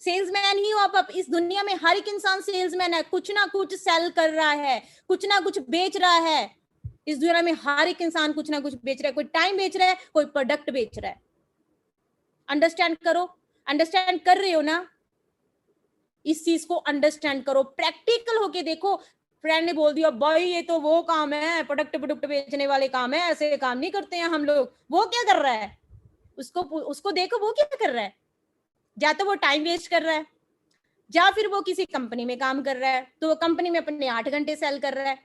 सेल्समैन ही हो आप। इस दुनिया में हर एक इंसान सेल्समैन है, कुछ ना कुछ सेल कर रहा है, कुछ ना कुछ बेच रहा है। इस दुनिया में हर एक इंसान कुछ ना कुछ बेच रहा है, कोई टाइम बेच रहा है, कोई प्रोडक्ट बेच रहा है। अंडरस्टैंड करो, अंडरस्टैंड कर रहे हो ना? इस चीज को अंडरस्टैंड करो, प्रैक्टिकल होके देखो। फ्रेंड ने बोल दिया भाई ये तो वो काम है, प्रोडक्ट बेचने वाले काम है, ऐसे काम नहीं करते हैं हम लोग, वो क्या कर रहा है? उसको देखो वो क्या कर रहा है। या तो वो टाइम वेस्ट कर रहा है, या फिर वो किसी कंपनी में काम कर रहा है तो वो कंपनी में अपने 8 घंटे सेल कर रहा है।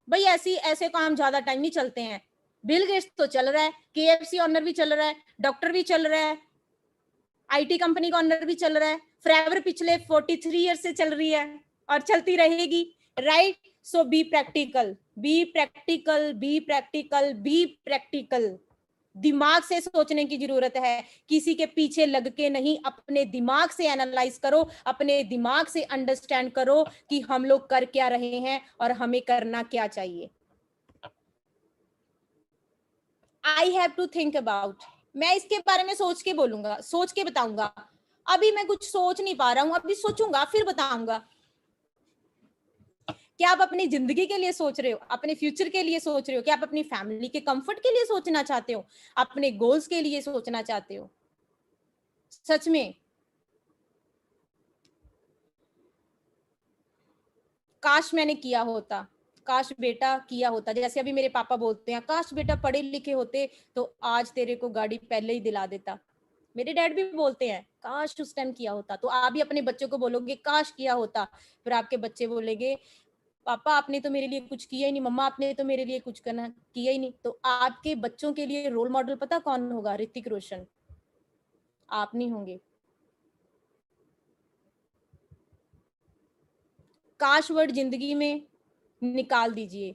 भाई ऐसे काम ज्यादा टाइम नहीं चलते हैं। बिल गेट्स तो चल रहा है, केएफसी ऑनर भी चल रहा है, डॉक्टर भी चल रहा है, आईटी कंपनी का ऑनर भी चल रहा है, फॉरएवर पिछले 43 ईयर से चल रही है और चलती रहेगी, right? So be practical, be practical, be practical, be practical. दिमाग से सोचने की जरूरत है, किसी के पीछे लग के नहीं, अपने दिमाग से एनालाइज करो, अपने दिमाग से अंडरस्टैंड करो कि हम लोग कर क्या रहे हैं और हमें करना क्या चाहिए। I have to think about, मैं इसके बारे में सोच के बोलूंगा, सोच के बताऊंगा। अभी मैं कुछ सोच नहीं पा रहा हूं, अभी सोचूंगा फिर बताऊंगा। क्या आप अपनी जिंदगी के लिए सोच रहे हो, अपने फ्यूचर के लिए सोच रहे हो? क्या आप अपनी फैमिली के कंफर्ट के लिए सोचना चाहते हो, अपने गोल्स के लिए सोचना चाहते हो? सच में काश मैंने किया होता, काश बेटा किया होता। जैसे अभी मेरे पापा बोलते हैं काश बेटा पढ़े लिखे होते तो आज तेरे को गाड़ी पहले ही दिला देता। मेरे डैड भी बोलते हैं काश उस टाइम किया होता। तो आप भी अपने बच्चों को बोलोगे काश किया होता, फिर आपके बच्चे बोलेंगे पापा आपने तो मेरे लिए कुछ किया ही नहीं, मम्मा आपने तो मेरे लिए कुछ करना किया ही नहीं। तो आपके बच्चों के लिए रोल मॉडल पता कौन होगा? ऋतिक रोशन, आप नहीं होंगे। काश वर्ड जिंदगी में निकाल दीजिए।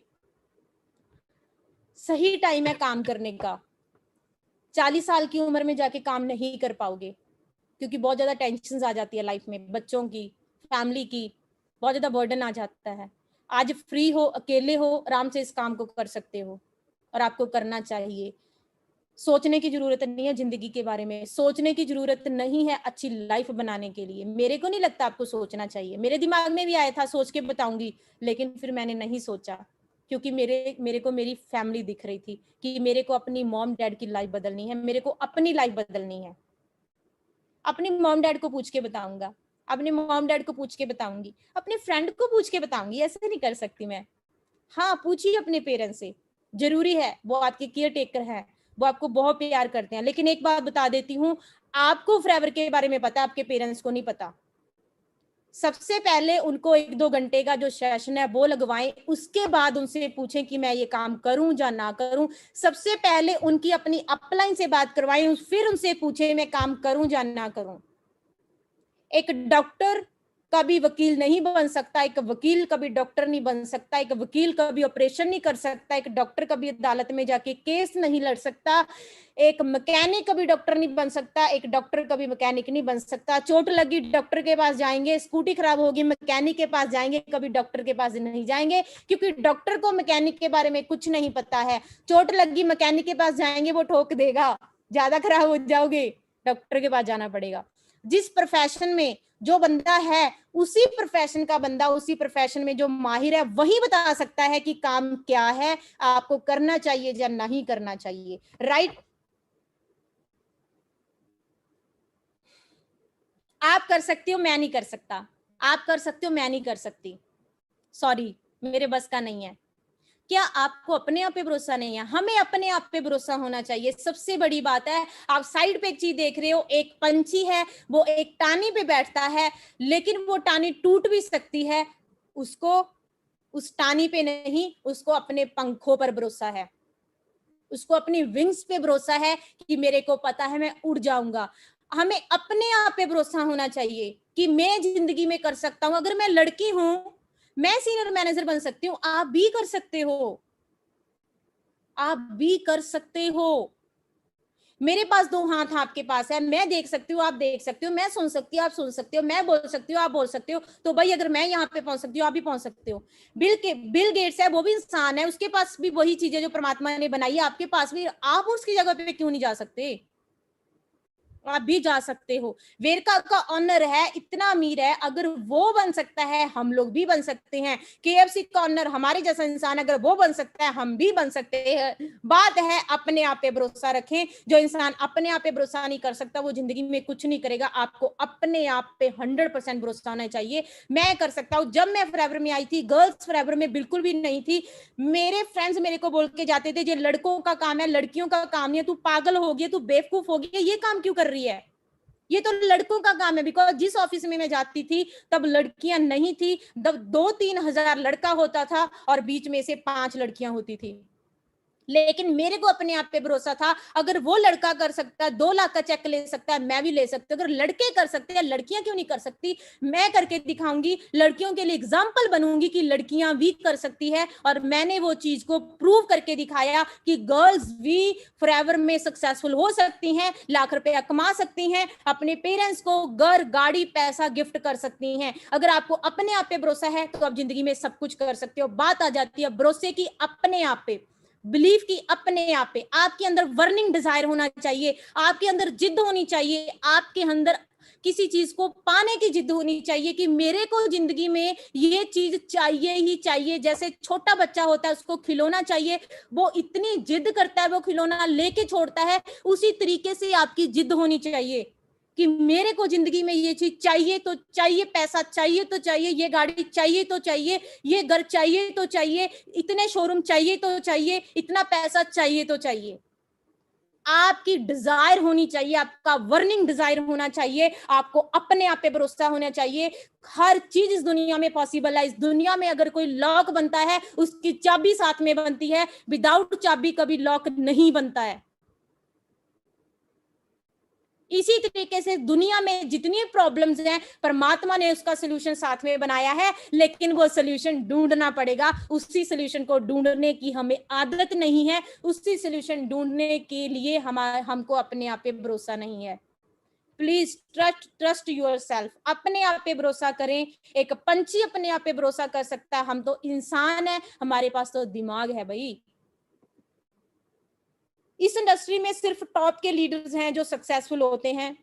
सही टाइम है काम करने का। 40 साल की उम्र में जाके काम नहीं कर पाओगे, क्योंकि बहुत ज्यादा टेंशन आ जाती है लाइफ में, बच्चों की, फैमिली की, बहुत ज्यादा बर्डन आ जाता है। आज फ्री हो, अकेले हो, आराम से इस काम को कर सकते हो और आपको करना चाहिए। सोचने की जरूरत नहीं है जिंदगी के बारे में, सोचने की जरूरत नहीं है अच्छी लाइफ बनाने के लिए। मेरे को नहीं लगता आपको सोचना चाहिए। मेरे दिमाग में भी आया था सोच के बताऊंगी, लेकिन फिर मैंने नहीं सोचा, क्योंकि मेरे को मेरी फैमिली दिख रही थी कि मेरे को अपनी मॉम डैड की लाइफ बदलनी है, मेरे को अपनी लाइफ बदलनी है। अपने मॉम डैड को पूछ के बताऊंगा, अपने मॉम डैड को पूछ के बताऊंगी, अपने फ्रेंड को पूछ के बताऊंगी, ऐसे नहीं कर सकती मैं। हाँ, पूछिए अपने पेरेंट्स से, जरूरी है, वो आपके केयर टेकर है, वो आपको बहुत प्यार करते हैं। लेकिन एक बात बता देती हूँ, आपको फॉरएवर के बारे में पता, आपके पेरेंट्स को नहीं पता। सबसे पहले उनको 1-2 घंटे का जो सेशन है वो लगवाएं, उसके बाद उनसे पूछें कि मैं ये काम करूं या ना करूं। सबसे पहले उनकी अपनी अपलाइन से बात करवाएं, फिर उनसे पूछें मैं काम करूं या ना करूं। एक डॉक्टर कभी वकील नहीं बन सकता, एक वकील कभी डॉक्टर नहीं बन सकता, एक वकील कभी ऑपरेशन नहीं कर सकता, एक डॉक्टर कभी अदालत में जाके केस नहीं लड़ सकता, एक मैकेनिक कभी डॉक्टर नहीं बन सकता, एक डॉक्टर कभी मैकेनिक नहीं बन सकता। चोट लगी डॉक्टर के पास जाएंगे, स्कूटी खराब होगी मैकेनिक के पास जाएंगे, कभी डॉक्टर के पास नहीं जाएंगे, क्योंकि डॉक्टर को मैकेनिक के बारे में कुछ नहीं पता है। चोट लगी मैकेनिक के पास जाएंगे, वो ठोक देगा, ज्यादा खराब हो जाओगे, डॉक्टर के पास जाना पड़ेगा। जिस प्रोफेशन में जो बंदा है, उसी प्रोफेशन का बंदा, उसी प्रोफेशन में जो माहिर है, वही बता सकता है कि काम क्या है, आपको करना चाहिए या नहीं करना चाहिए। राइट? आप कर सकते हो, मैं नहीं कर सकता। आप कर सकते हो, मैं नहीं कर सकती। सॉरी, मेरे बस का नहीं है। क्या आपको अपने आप पे भरोसा नहीं है? हमें अपने आप पे भरोसा होना चाहिए, सबसे बड़ी बात है। आप साइड पे एक चीज देख रहे हो, एक पंछी है, वो एक टानी पे बैठता है, लेकिन वो टानी टूट भी सकती है। उसको उस टानी पे नहीं, उसको अपने पंखों पर भरोसा है, उसको अपनी विंग्स पे भरोसा है कि मेरे को पता है मैं उड़ जाऊंगा। हमें अपने आप पे भरोसा होना चाहिए कि मैं जिंदगी में कर सकता हूं। अगर मैं लड़की हूं, मैं सीनियर मैनेजर बन सकती हूँ, आप भी कर सकते हो, आप भी कर सकते हो। मेरे पास 2 हाथ आपके पास है, मैं देख सकती हूँ, आप देख सकते हो, मैं सुन सकती हूँ, आप सुन सकते हो, मैं बोल सकती हूँ, आप बोल सकते हो। तो भाई अगर मैं यहाँ पे पहुंच सकती हूँ, आप भी पहुंच सकते हो। बिल गेट्स है, वो भी इंसान है, उसके पास भी वही चीजें जो परमात्मा ने बनाई है, आपके पास भी। आप उसकी जगह पे क्यों नहीं जा सकते? आप भी जा सकते हो। वेरका का ऑनर है, इतना अमीर है, अगर वो बन सकता है हम लोग भी बन सकते हैं। केएफसी का ऑनर हमारे जैसा इंसान, अगर वो बन सकता है हम भी बन सकते हैं। बात है अपने आप पे भरोसा रखें। जो इंसान अपने आप पे भरोसा नहीं कर सकता, वो जिंदगी में कुछ नहीं करेगा। आपको अपने आप पे 100% भरोसा होना चाहिए। मैं कर सकता हूँ। जब मैं फॉरएवर में आई थी, गर्ल्स फॉरएवर में बिल्कुल भी नहीं थी। मेरे फ्रेंड्स मेरे को बोल के जाते थे, ये लड़कों का काम है, लड़कियों का काम नहीं है, तू पागल हो गया, तू बेवकूफ हो गया, ये काम क्यों कर रही है, ये तो लड़कों का काम है। बिकॉज जिस ऑफिस में मैं जाती थी तब लड़कियां नहीं थी, तब 2-3 हजार लड़का होता था और बीच में से 5 लड़कियां होती थी। लेकिन मेरे को अपने आप पे भरोसा था, अगर वो लड़का कर सकता है, 2 लाख का चेक ले सकता है, मैं भी ले सकती हूँ। अगर लड़के कर सकते हैं, लड़कियां क्यों नहीं कर सकती? मैं करके दिखाऊंगी, लड़कियों के लिए एग्जाम्पल बनूंगी कि लड़कियां भी कर सकती है। और मैंने वो चीज को प्रूव करके दिखाया कि गर्ल्स भी फॉरएवर में सक्सेसफुल हो सकती हैं, लाख रुपया कमा सकती हैं, अपने पेरेंट्स को घर, गाड़ी, पैसा गिफ्ट कर सकती हैं। अगर आपको अपने आप पे भरोसा है तो आप जिंदगी में सब कुछ कर सकते हो। बात आ जाती है भरोसे की अपने आप पे, बिलीफ की अपने आप पे। आपके अंदर वर्निंग डिजायर होना चाहिए, आपके अंदर जिद होनी चाहिए, आपके अंदर किसी चीज को पाने की जिद होनी चाहिए कि मेरे को जिंदगी में ये चीज चाहिए ही चाहिए। जैसे छोटा बच्चा होता है, उसको खिलौना चाहिए, वो इतनी जिद करता है, वो खिलौना लेके छोड़ता है। उसी तरीके से आपकी जिद होनी चाहिए कि मेरे को जिंदगी में ये चीज चाहिए तो चाहिए, पैसा चाहिए तो चाहिए, ये गाड़ी चाहिए तो चाहिए, ये घर चाहिए तो चाहिए, इतने शोरूम चाहिए तो चाहिए, इतना पैसा चाहिए तो चाहिए। आपकी डिजायर होनी चाहिए, आपका वर्निंग डिजायर होना चाहिए, आपको अपने आप पे भरोसा होना चाहिए। हर चीज इस दुनिया में पॉसिबल है। इस दुनिया में अगर कोई लॉक बनता है उसकी चाबी साथ में बनती है, विदाउट चाबी कभी लॉक नहीं बनता है। इसी तरीके से दुनिया में जितनी प्रॉब्लम्स हैं परमात्मा ने उसका सोल्यूशन साथ में बनाया है, लेकिन वो सोल्यूशन ढूंढना पड़ेगा। उसी सोल्यूशन को ढूंढने की हमें आदत नहीं है, उसी सोल्यूशन ढूंढने के लिए हमको अपने आप पे भरोसा नहीं है। प्लीज ट्रस्ट योरसेल्फ, अपने आप पे भरोसा करें। एक पंछी अपने आप पे भरोसा कर सकता है, हम तो इंसान है, हमारे पास तो दिमाग है भाई। इस इंडस्ट्री में सिर्फ टॉप के लीडर्स हैं जो सक्सेसफुल होते हैं,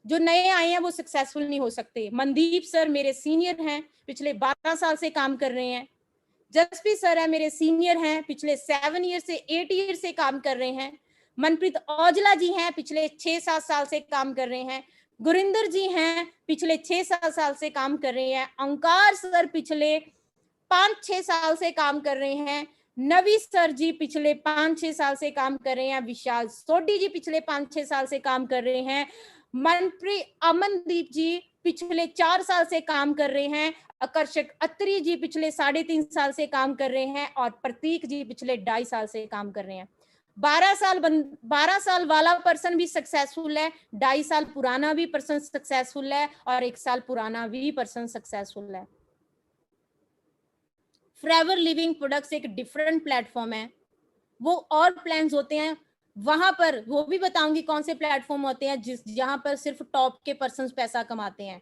जो नए आए हैं वो सक्सेसफुल नहीं हो सकते। मनदीप सर मेरे सीनियर हैं, पिछले 12 साल से काम कर रहे हैं। जसप्रीत सर है मेरे सीनियर हैं, पिछले 7 ईयर से 8 ईयर से काम कर रहे हैं। मनप्रीत औजला जी हैं, पिछले 6-7 साल से काम कर रहे हैं। गुरिंदर जी हैं, पिछले 6-7 साल से काम कर रहे हैं। ओंकार सर पिछले 5-6 साल से काम कर रहे हैं। नवी सर जी पिछले 5-6 साल से काम कर रहे हैं। विशाल सोडी जी पिछले 5-6 साल से काम कर रहे हैं। अमनदीप जी पिछले 4 साल से काम कर रहे हैं। आकर्षक अत्री जी पिछले 3.5 साल से काम कर रहे हैं और प्रतीक जी पिछले 2.5 साल से काम कर रहे हैं। 12 साल वाला पर्सन भी सक्सेसफुल है, 2.5 साल पुराना भी पर्सन सक्सेसफुल है और 1 साल पुराना भी पर्सन सक्सेसफुल है। फॉरएवर लिविंग प्रोडक्ट्स एक डिफरेंट प्लेटफॉर्म है, वो और प्लान्स होते हैं, वहां पर वो भी बताऊंगी कौन से प्लेटफॉर्म होते हैं जहां पर सिर्फ टॉप के पर्सन पैसा कमाते हैं।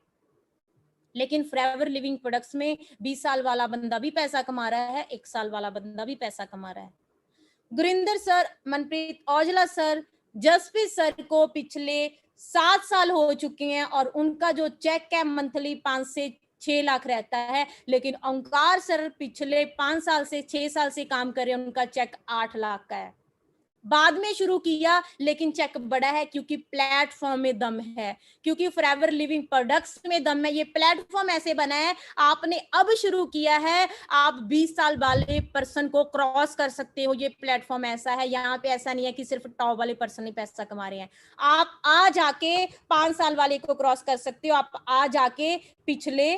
लेकिन फॉरएवर लिविंग प्रोडक्ट्स में 20 साल वाला बंदा भी पैसा कमा रहा है, 1 साल वाला बंदा भी पैसा कमा रहा है। Gurinder sir, Manpreet Aujla sir, Jaspreet sir को पिछले 7 साल हो चुके हैं और उनका जो चेक है मंथली 5 से 6 लाख रहता है। लेकिन ओंकार सर पिछले 5 साल से 6 साल से काम कर रहे हैं, उनका चेक 8 लाख का है। बाद में शुरू किया लेकिन चेक बड़ा है, क्योंकि प्लेटफॉर्म में दम है, क्योंकि फॉरएवर लिविंग प्रोडक्ट्स में दम है। ये प्लेटफॉर्म ऐसे बना है, आपने अब शुरू किया है, आप 20 साल वाले पर्सन को क्रॉस कर सकते हो। ये प्लेटफॉर्म ऐसा है, यहाँ पे ऐसा नहीं है कि सिर्फ टॉप वाले पर्सन ही पैसा कमा रहे हैं। आप आ जाके 5 साल वाले को क्रॉस कर सकते हो, आप आ जाके पिछले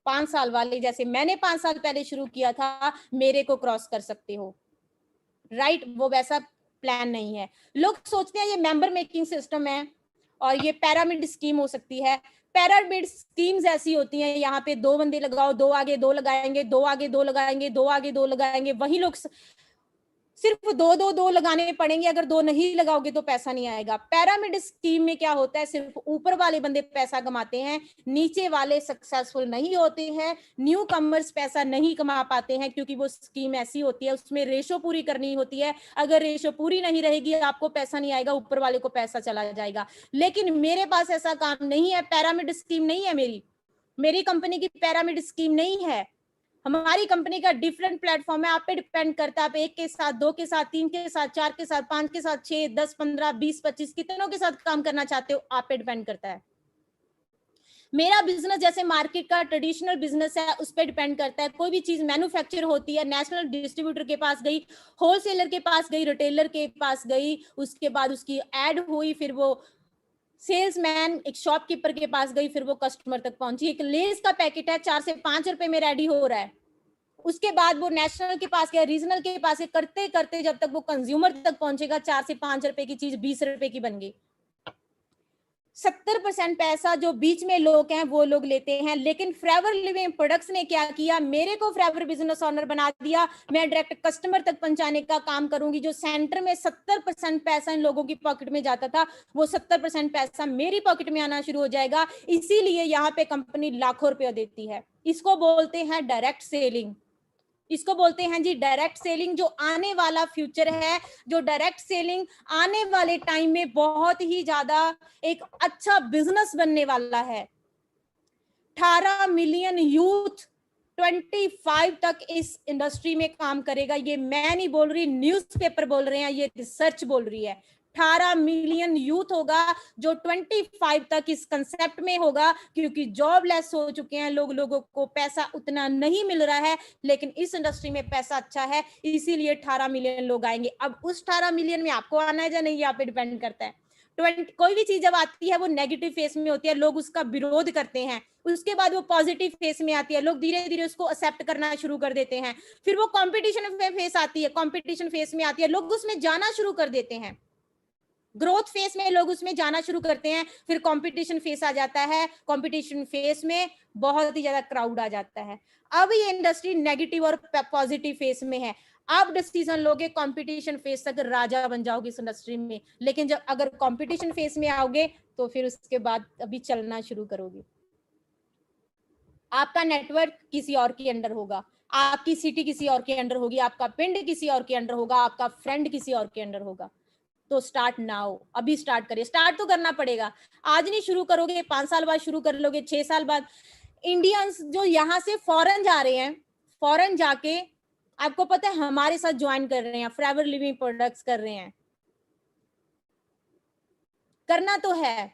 5 साल वाले, जैसे मैंने 5 साल पहले शुरू किया था, मेरे को क्रॉस कर सकते हो। राइट, वो वैसा प्लान नहीं है। लोग सोचते हैं ये मेंबर मेकिंग सिस्टम है और ये पिरामिड स्कीम हो सकती है। पिरामिड स्कीम्स ऐसी होती हैं, यहाँ पे 2 बंदे लगाओ, 2 आगे 2 लगाएंगे, 2 आगे 2 लगाएंगे, 2 आगे 2 लगाएंगे, वही लोग सिर्फ 2 लगाने पड़ेंगे। अगर 2 नहीं लगाओगे तो पैसा नहीं आएगा। पिरामिड स्कीम में क्या होता है, सिर्फ ऊपर वाले बंदे पैसा कमाते हैं, नीचे वाले सक्सेसफुल नहीं होते हैं। न्यू कमर्स पैसा नहीं कमा पाते हैं, क्योंकि वो स्कीम ऐसी होती है, उसमें रेशो पूरी करनी होती है। अगर रेशो पूरी नहीं रहेगी आपको पैसा नहीं आएगा, ऊपर वाले को पैसा चला जाएगा। लेकिन मेरे पास ऐसा काम नहीं है, पिरामिड स्कीम नहीं है। मेरी कंपनी की पिरामिड स्कीम नहीं है। हमारी कंपनी का डिफरेंट प्लेटफॉर्म है। आप पे डिपेंड करता है, आप 1 के साथ, 2 के साथ, 3 के साथ, 4 के साथ, 5 के साथ, 6, 10, 15, 20, 25 कितनों के साथ काम करना चाहते हो, आप पे डिपेंड करता है। मेरा बिजनेस जैसे मार्केट का ट्रेडिशनल बिजनेस है, उस पर डिपेंड करता है। कोई भी चीज मैन्युफैक्चर होती है, नेशनल डिस्ट्रीब्यूटर के पास गई, होलसेलर के पास गई, रिटेलर के पास गई, उसके बाद उसकी एड हुई, फिर वो सेल्समैन एक शॉपकीपर के पास गई, फिर वो कस्टमर तक पहुंची। एक लेस का पैकेट है 4 से 5 रुपए में रेडी हो रहा है, उसके बाद वो नेशनल के पास गया, रीजनल के पास, करते करते जब तक वो कंज्यूमर तक पहुंचेगा 4 से 5 रुपए की चीज 20 रुपए की बन गई। 70% पैसा जो बीच में लोग हैं वो लोग लेते हैं। लेकिन फॉरएवर लिविंग प्रोडक्ट्स ने क्या किया, मेरे को फॉरएवर बिजनेस ओनर बना दिया। मैं डायरेक्ट कस्टमर तक पहुंचाने का काम करूंगी। जो सेंटर में 70% पैसा इन लोगों की पॉकेट में जाता था, वो 70% पैसा मेरी पॉकेट में आना शुरू हो जाएगा। इसीलिए यहाँ पे कंपनी लाखों रुपया देती है। इसको बोलते हैं डायरेक्ट सेलिंग। इसको बोलते हैं जी डायरेक्ट सेलिंग, जो आने वाला फ्यूचर है। जो डायरेक्ट सेलिंग आने वाले टाइम में बहुत ही ज्यादा एक अच्छा बिजनेस बनने वाला है। 18 मिलियन यूथ 25 तक इस इंडस्ट्री में काम करेगा। ये मैं नहीं बोल रही, न्यूज़पेपर बोल रहे हैं, ये रिसर्च बोल रही है। 18 मिलियन यूथ होगा जो 25 तक इस कंसेप्ट में होगा, क्योंकि जॉबलेस हो चुके हैं लोग, लोगों को पैसा उतना नहीं मिल रहा है, लेकिन इस इंडस्ट्री में पैसा अच्छा है, इसीलिए 18 मिलियन लोग आएंगे। अब उस 18 मिलियन में आपको आना है या नहीं, यहाँ पे डिपेंड करता है। कोई भी चीज जब आती है वो नेगेटिव फेस में होती है, लोग उसका विरोध करते हैं, उसके बाद वो पॉजिटिव फेस में आती है, लोग धीरे धीरे उसको एक्सेप्ट करना शुरू कर देते हैं, फिर वो कंपटीशन फेस आती है, कंपटीशन फेस में आती है, लोग उसमें जाना शुरू कर देते हैं, ग्रोथ फेस में लोग उसमें जाना शुरू करते हैं, फिर कंपटीशन फेस आ जाता है, कंपटीशन फेस में बहुत ही ज्यादा क्राउड आ जाता है। अब ये इंडस्ट्री नेगेटिव और पॉजिटिव फेस में है, आप डिसीजन लोगे कंपटीशन फेस तक राजा बन जाओगे इस इंडस्ट्री में, लेकिन जब अगर कंपटीशन फेस में आओगे तो फिर उसके बाद अभी चलना शुरू करोगे। आपका नेटवर्क किसी और के अंडर होगा, आपकी सिटी किसी और के अंडर होगी, आपका पिंड किसी और के अंडर होगा, आपका फ्रेंड किसी और के अंडर होगा। तो स्टार्ट नाउ, अभी स्टार्ट करिए, स्टार्ट तो करना पड़ेगा, आज नहीं शुरू करोगे 5 साल बाद शुरू कर लोगे, 6 साल बाद। इंडियंस जो यहाँ से फॉरेन जा रहे हैं, फॉरेन जाके आपको पता है हमारे साथ ज्वाइन कर रहे हैं, फॉरएवर लिविंग प्रोडक्ट्स कर रहे हैं। करना तो है,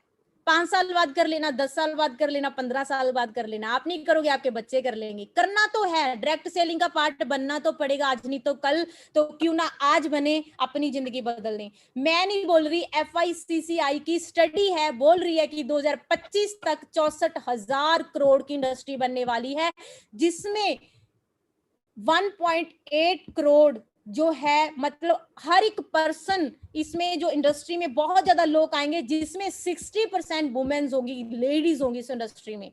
5 साल बाद कर लेना, 10 साल बाद कर लेना, 15 साल बाद कर लेना, आप नहीं करोगे आपके बच्चे कर लेंगे, करना तो है, डायरेक्ट सेलिंग का पार्ट बनना तो पड़ेगा, आज नहीं तो कल, तो क्यों ना आज बने, अपनी जिंदगी बदल दें। मैं नहीं बोल रही, FICCI की स्टडी है, बोल रही है कि 2025 तक 64,000 करोड़ की इंडस्ट्री बनने वाली है, जिसमें 1.8 करोड़ जो है, मतलब हर एक पर्सन इसमें, जो इंडस्ट्री में बहुत ज्यादा लोग आएंगे, जिसमें 60% वुमेन्स होंगी, लेडीज होंगी इस इंडस्ट्री में,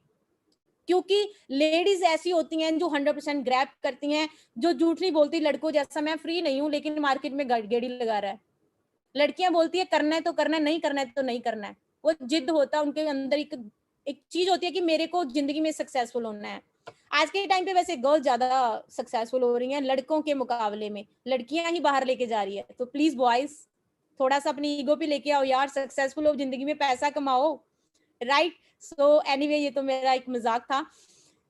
क्योंकि लेडीज ऐसी होती हैं जो 100% ग्रैब करती हैं, जो झूठ नहीं बोलती, लड़कों जैसा मैं फ्री नहीं हूं लेकिन मार्केट में गेड़ी लगा रहा है। लड़कियां बोलती है करना है तो करना है, नहीं करना है तो नहीं करना है, वो जिद होता है उनके अंदर, एक चीज होती है कि मेरे को जिंदगी में सक्सेसफुल होना है। आज के टाइम पे वैसे गर्ल्स ज्यादा सक्सेसफुल हो रही हैं लड़कों के मुकाबले में, लड़कियां ही बाहर लेके जा रही है, तो प्लीज बॉयज थोड़ा सा अपनी ईगो पे लेके आओ यार, सक्सेसफुल हो जिंदगी में, पैसा कमाओ, राइट। सो एनीवे, ये तो मेरा एक मजाक था।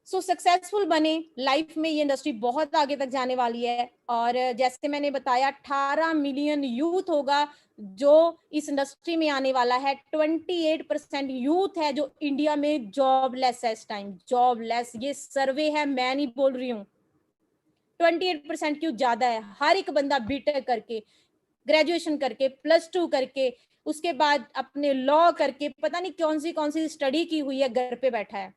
सो सक्सेसफुल बने, लाइफ में ये इंडस्ट्री बहुत आगे तक जाने वाली है, और जैसे मैंने बताया 18 मिलियन यूथ होगा जो इस इंडस्ट्री में आने वाला है। 28% यूथ है जो इंडिया में जॉबलेस है इस टाइम, जॉबलेस, ये सर्वे है, मैं नहीं बोल रही हूँ। 28% क्यों ज्यादा है, हर एक बंदा बीटेक करके, ग्रेजुएशन करके, +2 करके, उसके बाद अपने लॉ करके, पता नहीं कौन सी स्टडी की हुई है, घर पे बैठा है।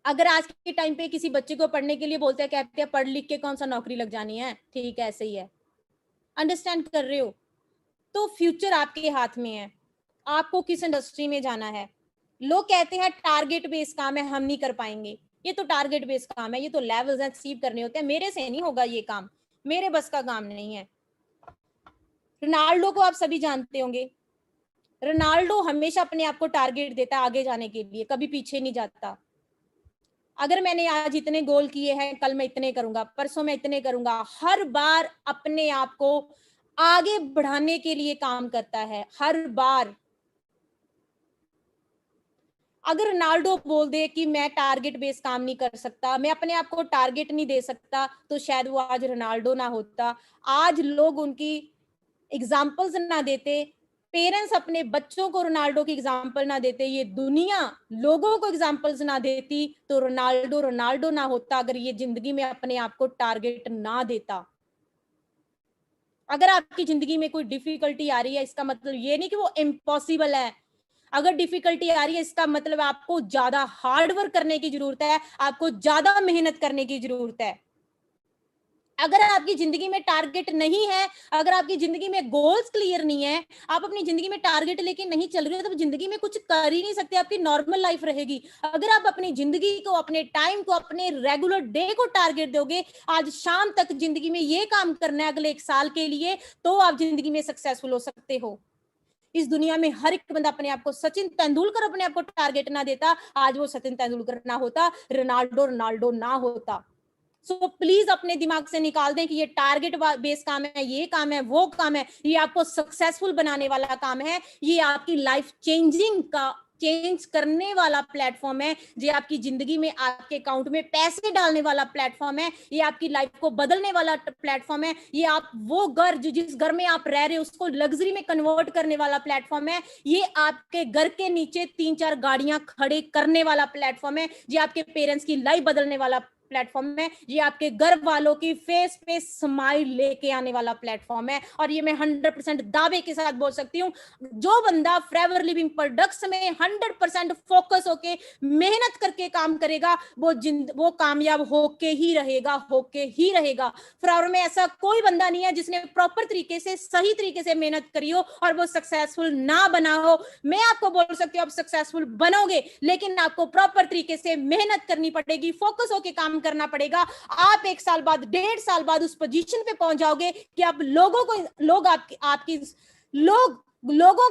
अगर आज के टाइम पे किसी बच्चे को पढ़ने के लिए बोलते हैं, कहते हैं पढ़ लिख के कौन सा नौकरी लग जानी है, ठीक है, ऐसे ही है, अंडरस्टैंड कर रहे हो। तो फ्यूचर आपके हाथ में है, आपको किस इंडस्ट्री में जाना है। लोग कहते हैं टारगेट बेस्ड काम है, हम नहीं कर पाएंगे, ये तो टारगेट बेस्ड काम है, ये तो लेवल्स अचीव करने होते हैं, मेरे से नहीं होगा ये काम, मेरे बस का काम नहीं है। रोनाल्डो को आप सभी जानते होंगे, रोनाल्डो हमेशा अपने आप को टारगेट देता है आगे जाने के लिए, कभी पीछे नहीं जाता। अगर मैंने आज इतने गोल किए हैं, कल मैं इतने करूंगा, परसों मैं इतने करूंगा, हर बार अपने आप को आगे बढ़ाने के लिए काम करता है, हर बार। अगर रोनाल्डो बोल दे कि मैं टारगेट बेस्ड काम नहीं कर सकता, मैं अपने आप को टारगेट नहीं दे सकता, तो शायद वो आज रोनाल्डो ना होता, आज लोग उनकी एग्जाम्पल्स ना देते, पेरेंट्स अपने बच्चों को रोनाल्डो की एग्जाम्पल ना देते, ये दुनिया लोगों को एग्जाम्पल्स ना देती, तो रोनाल्डो रोनाल्डो ना होता, अगर ये जिंदगी में अपने आप को टारगेट ना देता। अगर आपकी जिंदगी में कोई डिफिकल्टी आ रही है, इसका मतलब ये नहीं कि वो इम्पॉसिबल है। अगर डिफिकल्टी आ रही है, इसका मतलब आपको ज्यादा हार्ड वर्क करने की जरूरत है, आपको ज्यादा मेहनत करने की जरूरत है। अगर आपकी जिंदगी में टारगेट नहीं है, अगर आपकी जिंदगी में गोल्स क्लियर नहीं है, आप अपनी जिंदगी में टारगेट लेके नहीं चल रहे हो, तो जिंदगी में कुछ कर ही नहीं सकते, आपकी नॉर्मल लाइफ रहेगी। अगर आप अपनी जिंदगी को, अपने टाइम को, अपने रेगुलर डे को टारगेट दोगे, आज शाम तक जिंदगी में ये काम करना है अगले 1 साल के लिए, तो आप जिंदगी में सक्सेसफुल हो सकते हो। इस दुनिया में हर एक बंदा अपने आप को, सचिन तेंदुलकर अपने आप को टारगेट ना देता, आज वो सचिन तेंदुलकर ना होता, रोनाल्डो रोनाल्डो ना होता। सो प्लीज अपने दिमाग से निकाल दें कि ये टारगेट बेस्ड काम है, ये काम है, वो काम है, ये आपको सक्सेसफुल बनाने वाला काम है, ये आपकी लाइफ चेंजिंग का चेंज करने वाला प्लेटफॉर्म है, ये आपकी जिंदगी में आपके अकाउंट में पैसे डालने वाला प्लेटफॉर्म है, ये आपकी लाइफ को बदलने वाला प्लेटफॉर्म है, ये आप वो घर जो जिस घर में आप रह रहे हो उसको लग्जरी में कन्वर्ट करने वाला प्लेटफॉर्म है, ये आपके घर के नीचे 3-4 गाड़ियां खड़े करने वाला प्लेटफॉर्म है, ये आपके पेरेंट्स की लाइफ बदलने वाला प्लेटफॉर्म है, ये आपके घर वालों की फेस पे स्माइल लेके आने वाला प्लेटफॉर्म है। और ये मैं 100% दावे के साथ बोल सकती हूँ, जो बंदा फॉरएवर लिविंग प्रोडक्ट्स में 100% फोकस होके मेहनत करके काम करेगा वो कामयाब होके ही रहेगा, होके ही रहेगा। फॉरएवर में ऐसा कोई बंदा नहीं है जिसने प्रॉपर तरीके से सही तरीके से मेहनत करी हो और वो सक्सेसफुल ना बना हो। मैं आपको बोल सकती हूँ आप सक्सेसफुल बनोगे, लेकिन आपको प्रॉपर तरीके से मेहनत करनी पड़ेगी, फोकस होके काम करना पड़ेगा। आप 1 साल बाद 1.5 साल बाद उस पोजीशन पे पहुंच जाओगे कि आप लोगों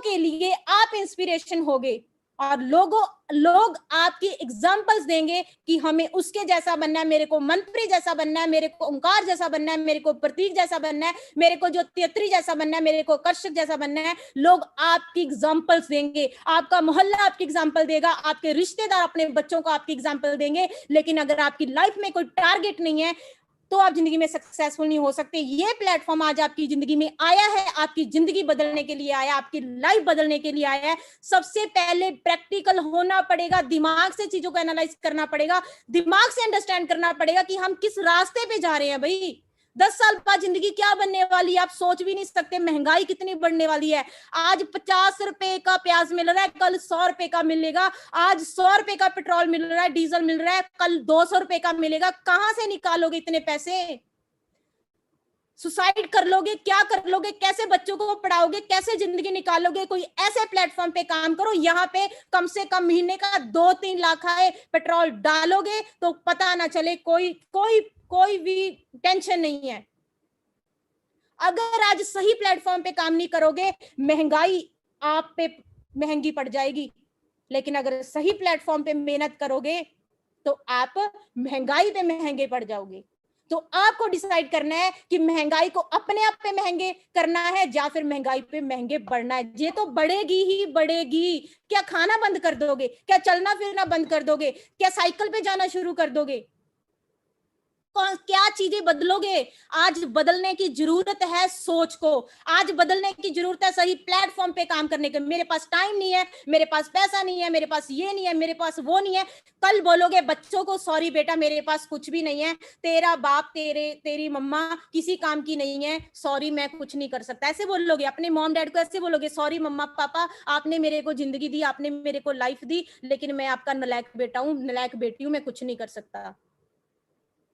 के लिए आप इंस्पिरेशन होगे और लोग आपकी एग्जांपल्स देंगे कि हमें उसके जैसा बनना है, मेरे को मंत्री जैसा बनना है, मेरे को ओंकार जैसा बनना है, मेरे को प्रतीक जैसा बनना है, मेरे को जो तेत्री जैसा बनना है, मेरे को कर्षक जैसा बनना है। लोग आपकी एग्जांपल्स देंगे, आपका मोहल्ला आपकी एग्जांपल देगा, आपके रिश्तेदार अपने बच्चों को आपकी एग्जांपल देंगे। लेकिन अगर आपकी लाइफ में कोई टारगेट नहीं है तो आप जिंदगी में सक्सेसफुल नहीं हो सकते। ये प्लेटफॉर्म आज आपकी जिंदगी में आया है, आपकी जिंदगी बदलने के लिए आया, आपकी लाइफ बदलने के लिए आया है। सबसे पहले प्रैक्टिकल होना पड़ेगा, दिमाग से चीजों को एनालाइज करना पड़ेगा, दिमाग से अंडरस्टैंड करना पड़ेगा कि हम किस रास्ते पे जा रहे हैं। भाई 10 साल बाद जिंदगी क्या बनने वाली है आप सोच भी नहीं सकते। महंगाई कितनी बढ़ने वाली है। आज 50 रुपए का प्याज मिल रहा है, कल 100 रुपए का मिलेगा। आज 100 रुपए का पेट्रोल मिल रहा है, डीजल मिल रहा है, कल 200 रुपए का मिलेगा। कहां से निकालोगे इतने पैसे? सुसाइड कर लोगे? क्या कर लोगे? कैसे बच्चों को पढ़ाओगे? कैसे जिंदगी निकालोगे? कोई ऐसे प्लेटफॉर्म पे काम करो, यहाँ पे कम से कम महीने का 2-3 लाख आए, पेट्रोल डालोगे तो पता ना चले, कोई भी टेंशन नहीं है। अगर आज सही प्लेटफॉर्म पे काम नहीं करोगे, महंगाई आप पे महंगी पड़ जाएगी। लेकिन अगर सही प्लेटफॉर्म पे मेहनत करोगे तो आप महंगाई पे महंगे पड़ जाओगे। तो आपको डिसाइड करना है कि महंगाई को अपने आप पे महंगे करना है या फिर महंगाई पे महंगे बढ़ना है। ये तो बढ़ेगी ही बढ़ेगी। क्या खाना बंद कर दोगे? क्या चलना फिरना बंद कर दोगे? क्या साइकिल पे जाना शुरू कर दोगे? क्या चीजें बदलोगे? आज बदलने की जरूरत है सोच को, आज बदलने की जरूरत है सही प्लेटफॉर्म पे काम करने के। मेरे पास टाइम नहीं है, मेरे पास पैसा नहीं है, मेरे पास ये नहीं है, मेरे पास वो नहीं है। कल बोलोगे बच्चों को, सॉरी बेटा मेरे पास कुछ भी नहीं है, तेरा बाप तेरी मम्मा किसी काम की नहीं है, सॉरी मैं कुछ नहीं कर सकता। ऐसे बोलोगे अपने मॉम डैड को, ऐसे बोलोगे सॉरी मम्मा पापा आपने मेरे को जिंदगी दी, आपने मेरे को लाइफ दी, लेकिन मैं आपका नालायक बेटा हूं, नालायक बेटी हूं, मैं कुछ नहीं कर सकता।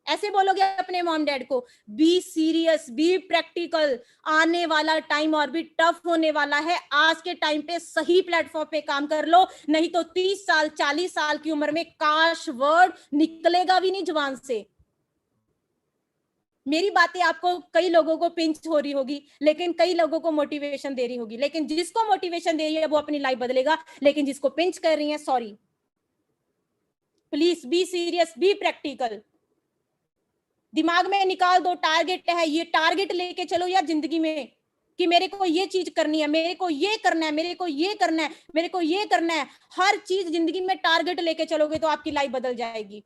ऐसे बोलोगे अपने मॉम डैड को? Be serious, be practical. आने वाला टाइम और भी टफ होने वाला है। आज के टाइम पे सही प्लेटफॉर्म पे काम कर लो, नहीं तो 30 साल 40 साल की उम्र में काश वर्ड निकलेगा भी नहीं जुबान से। मेरी बातें आपको कई लोगों को पिंच हो रही होगी, लेकिन कई लोगों को मोटिवेशन दे रही होगी, लेकिन जिसको मोटिवेशन दे रही है वो अपनी लाइफ बदलेगा, लेकिन जिसको पिंच कर रही है sorry. Please be serious, be practical. दिमाग में निकाल दो, टारगेट है, ये टारगेट लेके चलो यार जिंदगी में कि मेरे को ये चीज करनी है, मेरे को ये करना है, मेरे को ये करना है, मेरे को ये करना है। हर चीज जिंदगी में टारगेट लेके चलोगे तो आपकी लाइफ बदल जाएगी।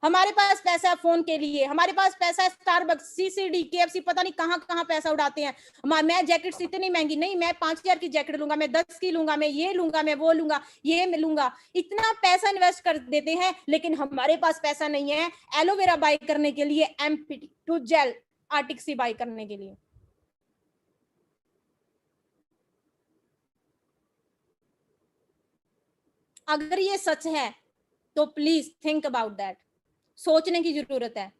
हमारे पास पैसा है फोन के लिए, हमारे पास पैसा है स्टारबक्स, सीसीडी, केएफसी, पता नहीं कहां कहां पैसा उड़ाते हैं। मैं जैकेट्स इतनी महंगी नहीं, मैं 5,000 की जैकेट लूंगा, मैं 10 की लूंगा, मैं ये लूंगा, मैं वो लूंगा, ये मैं लूंगा। इतना पैसा इन्वेस्ट कर देते हैं, लेकिन हमारे पास पैसा नहीं है एलोवेरा बाय करने के लिए, MP2 जेल आर्टिक्सी बाय करने के लिए। अगर ये सच है तो प्लीज थिंक अबाउट दैट। सोचने की जरूरत है।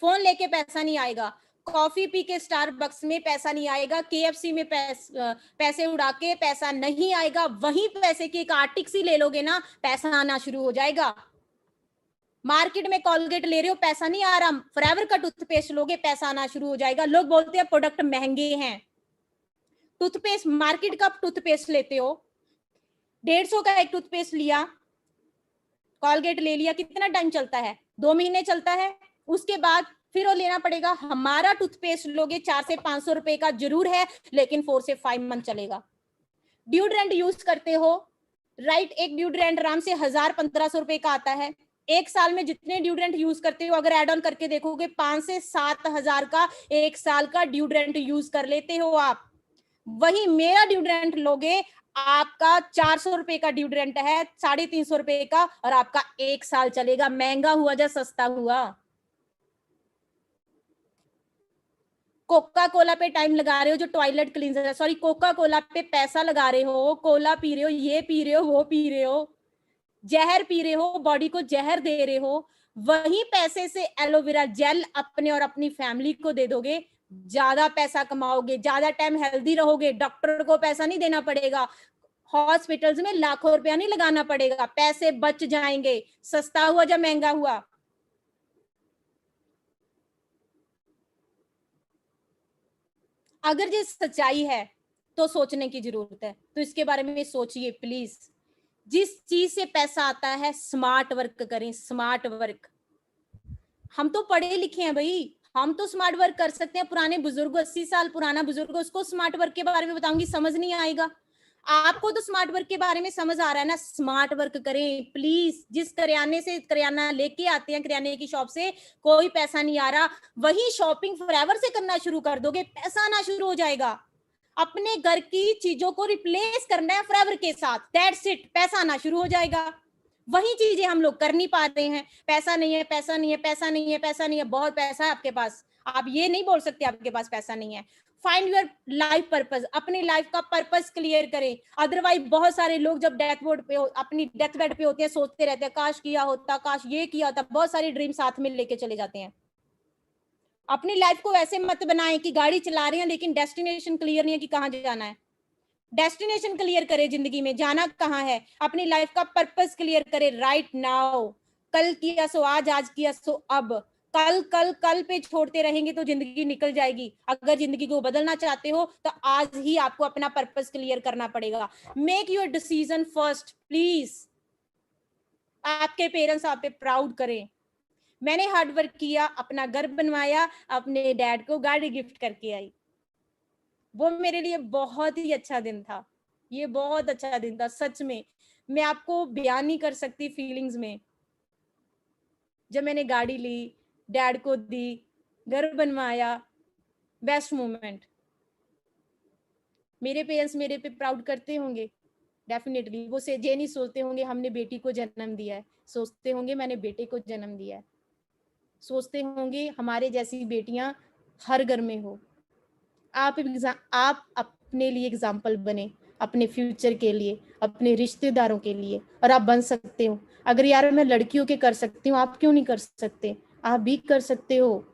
फोन लेके पैसा नहीं आएगा, कॉफी पी के स्टारबक्स में पैसा नहीं आएगा, केएफसी में पैसे उड़ा के पैसा नहीं आएगा। वहीं पैसे की एक आर्टिक्सी ले लोगे ना, पैसा आना शुरू हो जाएगा। मार्केट में कॉलगेट ले रहे हो, पैसा नहीं आ रहा, फॉरएवर का टूथपेस्ट लोगे, पैसा आना शुरू हो जाएगा। लोग बोलते हैं प्रोडक्ट महंगे हैं। टूथपेस्ट, मार्केट का टूथपेस्ट लेते हो, 150 का एक टूथपेस्ट लिया, कॉलगेट ले लिया, कितना टाइम चलता है? 2 महीने चलता है। उसके बाद फिर वो लेना पड़ेगा। हमारा टूथपेस्ट लोगे 400 से 500 रुपए का जरूर है, लेकिन 4 से 5 मंथ चलेगा। ड्यूड्रेंट यूज करते हो, राइट, एक ड्यूड्रेंट आराम से 1000-1500 रुपए का आता है। एक साल में जितने ड्यूड्रेंट यूज करते हो, अगर एड ऑन करके देखोगे 5 से 7 हजार का एक साल का ड्यूड्रेंट यूज कर लेते हो आप। वही मेरा ड्यूड्रेंट लोगे, आपका 400 रुपए का ड्यूड्रेंट है, 350 रुपए का, और आपका एक साल चलेगा। महंगा हुआ या सस्ता हुआ? कोका कोला पे टाइम लगा रहे हो, जो टॉयलेट क्लींजर है, सॉरी, कोका कोला पे पैसा लगा रहे हो, कोला पी रहे हो, ये पी रहे हो, वो पी रहे हो, जहर पी रहे हो, बॉडी को जहर दे रहे हो। वही पैसे से एलोवेरा जेल अपने और अपनी फैमिली को दे दोगे, ज्यादा पैसा कमाओगे, ज्यादा टाइम हेल्दी रहोगे, डॉक्टर को पैसा नहीं देना पड़ेगा, हॉस्पिटल्स में लाखों रुपया नहीं लगाना पड़ेगा, पैसे बच जाएंगे। सस्ता हुआ या महंगा हुआ? अगर ये सच्चाई है तो सोचने की जरूरत है, तो इसके बारे में सोचिए प्लीज। जिस चीज से पैसा आता है, स्मार्ट वर्क करें, स्मार्ट वर्क। हम तो पढ़े लिखे हैं भाई, हम तो स्मार्ट वर्क कर सकते हैं। पुराने बुजुर्ग, 80 साल पुराना बुजुर्ग, उसको स्मार्ट वर्क के बारे में बताऊंगी, समझ नहीं आएगा। आपको तो स्मार्ट वर्क के बारे में समझ आ रहा है ना, स्मार्ट वर्क करें प्लीज। जिस करियाने से करियाना लेके आते हैं, करियाने की शॉप से कोई पैसा नहीं आ रहा, वही शॉपिंग फॉरएवर से करना शुरू कर दोगे, पैसा आना शुरू हो जाएगा। अपने घर की चीजों को रिप्लेस करना है फॉरएवर के साथ, दैट्स इट, पैसा आना शुरू हो जाएगा। वही चीजें हम लोग कर नहीं पा रहे हैं। पैसा नहीं है, पैसा नहीं है, पैसा नहीं है, पैसा नहीं है। बहुत पैसा है आपके पास, आप ये नहीं बोल सकते आपके पास पैसा नहीं है। फाइंड योर लाइफ पर्पस, अपनी लाइफ का पर्पस क्लियर करें। अदरवाइज बहुत सारे लोग जब डेथ बेड पे, अपनी डेथ बेड पे होते हैं, सोचते रहते हैं काश किया होता, काश ये किया होता। बहुत सारी ड्रीम साथ में लेके चले जाते हैं। अपनी लाइफ को ऐसे मत बनाएं कि गाड़ी चला रहे हैं लेकिन डेस्टिनेशन क्लियर नहीं है कि कहाँ जाना है। डेस्टिनेशन क्लियर करे, जिंदगी में जाना कहाँ है, अपनी लाइफ का पर्पस क्लियर करे राइट नाउ। कल किया सो आज, आज किया सो अब। कल कल कल पे छोड़ते रहेंगे तो जिंदगी निकल जाएगी। अगर जिंदगी को बदलना चाहते हो तो आज ही आपको अपना पर्पस क्लियर करना पड़ेगा। Make your decision first please. आपके पेरेंट्स आप पे प्राउड करें। मैंने हार्ड वर्क किया, अपना घर बनवाया, अपने डैड को गाड़ी गिफ्ट करके आई। वो मेरे लिए बहुत ही अच्छा दिन था। ये बहुत अच्छा दिन था सच में, मैं आपको बयान नहीं कर सकती फीलिंग्स में। जब मैंने गाड़ी ली, डैड को दी, घर बनवाया, बेस्ट मोमेंट। मेरे पेरेंट्स मेरे पे प्राउड करते होंगे डेफिनेटली। वो से ये नहीं सोचते होंगे हमने बेटी को जन्म दिया है, सोचते होंगे मैंने बेटे को जन्म दिया है। सोचते होंगे हमारे जैसी बेटियां हर घर में हो। आप अपने लिए एग्जाम्पल बने, अपने फ्यूचर के लिए, अपने रिश्तेदारों के लिए, और आप बन सकते हो। अगर यार मैं लड़कियों के कर सकती हूँ, आप क्यों नहीं कर सकते? आप भी कर सकते हो।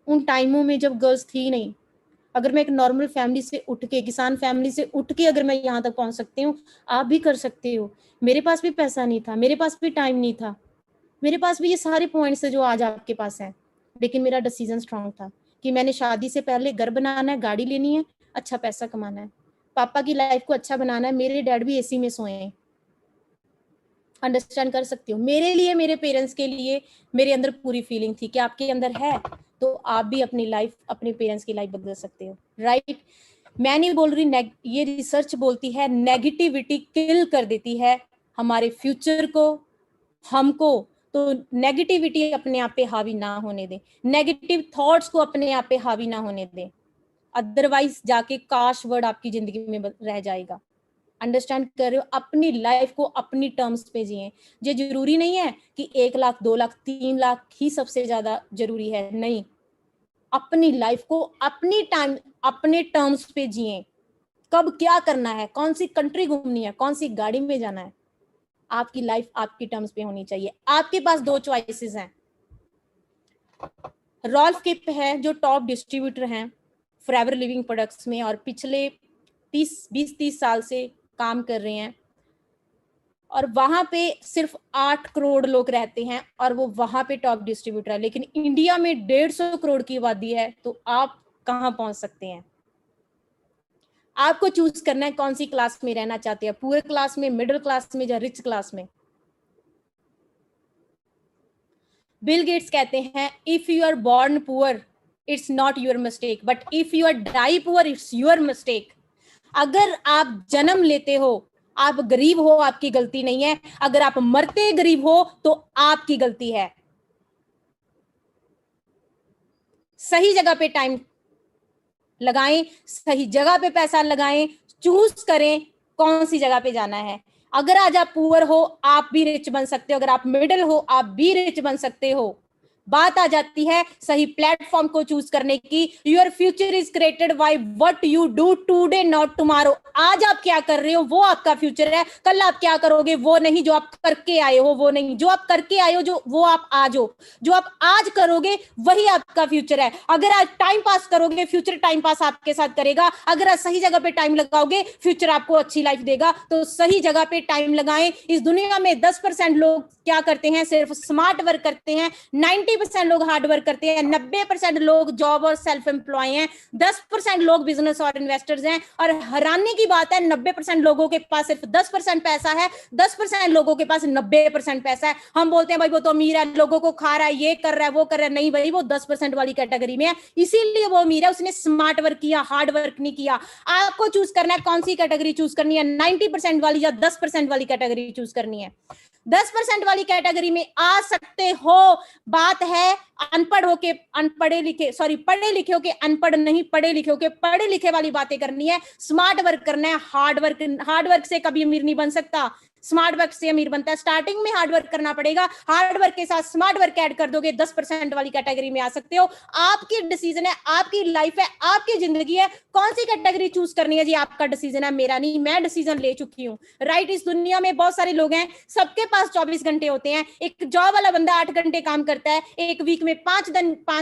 उन टाइमों में जब गर्ल्स थी नहीं, अगर मैं एक नॉर्मल फैमिली से उठ के, किसान फैमिली से उठ के अगर मैं यहाँ तक पहुंच सकती हूँ, आप भी कर सकते हो। मेरे पास भी पैसा नहीं था, मेरे पास भी टाइम नहीं था, मेरे पास भी ये सारे पॉइंट्स है जो आज आपके पास हैं, लेकिन मेरा डिसीजन स्ट्रांग था कि मैंने शादी से पहले घर बनाना है, गाड़ी लेनी है, अच्छा पैसा कमाना है, पापा की लाइफ को अच्छा बनाना है। मेरे डैड भी एसी में सोए हैं, अंडरस्टैंड कर सकती हूँ। मेरे लिए, मेरे पेरेंट्स के लिए मेरे अंदर पूरी फीलिंग थी कि आपके अंदर है तो आप भी अपनी लाइफ, अपने पेरेंट्स की लाइफ बदल सकते हो राइट। मैं नहीं बोल रही, ये रिसर्च बोलती है नेगेटिविटी किल कर देती है हमारे फ्यूचर को, हमको। तो नेगेटिविटी अपने आप पे हावी ना होने दें, नेगेटिव थॉट्स को अपने आप पे हावी ना होने दें, अदरवाइज जाके काश वर्ड आपकी जिंदगी में रह जाएगा। अंडरस्टैंड कर रहे हो? अपनी लाइफ को अपनी टर्म्स पे जिए। ये जरूरी नहीं है कि 1 लाख 2 लाख 3 लाख ही सबसे ज्यादा जरूरी है, नहीं। अपनी लाइफ को अपनी टाइम, अपने टर्म्स पे जिए। कब क्या करना है, कौन सी कंट्री घूमनी है, कौन सी गाड़ी में जाना है, आपकी लाइफ आपकी टर्म्स पे होनी चाहिए। आपके पास 2 चॉइसेस हैं। रॉल्फ किप है जो टॉप डिस्ट्रीब्यूटर हैं फॉरएवर लिविंग प्रोडक्ट्स में, और पिछले 20-30 साल से काम कर रहे हैं, और वहां पे सिर्फ 8 करोड़ लोग रहते हैं, और वो वहां पे टॉप डिस्ट्रीब्यूटर है। लेकिन इंडिया में 150 करोड़ की आबादी है, तो आप कहां पहुंच सकते हैं? आपको चूज करना है कौन सी क्लास में रहना चाहते हैं, पुअर क्लास में, मिडिल क्लास में, या रिच क्लास में। बिल गेट्स कहते हैं if you are born poor it's not your mistake, but if you are die poor it's your mistake. अगर आप जन्म लेते हो आप गरीब हो आपकी गलती नहीं है, अगर आप मरते गरीब हो तो आपकी गलती है। सही जगह पे टाइम लगाएं, सही जगह पे पैसा लगाएं, चूज करें कौन सी जगह पे जाना है। अगर आज आप पुअर हो आप भी रिच बन सकते हो, अगर आप मिडिल हो आप भी रिच बन सकते हो। बात आ जाती है सही प्लेटफॉर्म को चूज करने की। Your future is created by what you do today not tomorrow. आज आप क्या कर रहे हो वो आपका फ्यूचर है, कल आप क्या करोगे वो नहीं, जो आप करके आए हो वो नहीं, जो आप करके आए हो जो वो आप आज हो, जो आप आज करोगे वही आपका फ्यूचर है। अगर आज टाइम पास करोगे फ्यूचर टाइम पास आपके साथ करेगा, अगर आज सही जगह पे टाइम लगाओगे फ्यूचर आपको अच्छी लाइफ देगा। तो सही जगह पे टाइम लगाएं। इस दुनिया में 10% लोग क्या करते हैं, सिर्फ स्मार्ट वर्क करते हैं, 90% लोग हार्ड वर्क करते हैं, 90% लोग जॉब और सेल्फ एम्प्लॉय हैं, 10% लोग बिजनेस और इन्वेस्टर्स हैं। और हैरानी की बात है 90% लोगों के पास सिर्फ 10% पैसा है, 10% लोगों के पास 90% पैसा है। हम बोलते हैं भाई वो तो अमीर है, लोगों को खा रहा है, ये कर रहा है वो कर रहा है। नहीं भाई, वो 10% वाली कैटेगरी में है, इसीलिए वो अमीर है, उसने स्मार्ट वर्क किया, हार्ड वर्क नहीं किया। आपको चूज करना है कौन सी कैटेगरी चूज करनी है, 90% वाली या 10% वाली कैटेगरी चूज करनी है। 10% वाली कैटेगरी में आ सकते हो। बात है अनपढ़ होके अनपढ़े लिखे, सॉरी पढ़े लिखे होके अनपढ़ नहीं, पढ़े लिखे होके पढ़े लिखे वाली बातें करनी है। स्मार्ट वर्क करना है, हार्ड वर्क से कभी अमीर नहीं बन सकता, स्मार्ट वर्क से अमीर बनता है। स्टार्टिंग में हार्ड वर्क करना पड़ेगा, हार्ड वर्क के साथ स्मार्ट वर्क ऐड कर दोगे 10% वाली कैटेगरी में आ सकते हो। आपकी डिसीजन है, आपकी लाइफ है, आपकी जिंदगी है, कौन सी कैटेगरी चूज करनी है जी आपका डिसीजन है, मेरा नहीं। मैं डिसीजन ले चुकी हूँ, राइट। इस दुनिया में बहुत सारे लोग हैं, सबके पास 24 घंटे होते हैं। एक जॉब वाला बंदा 8 घंटे काम करता है, एक वीक में 5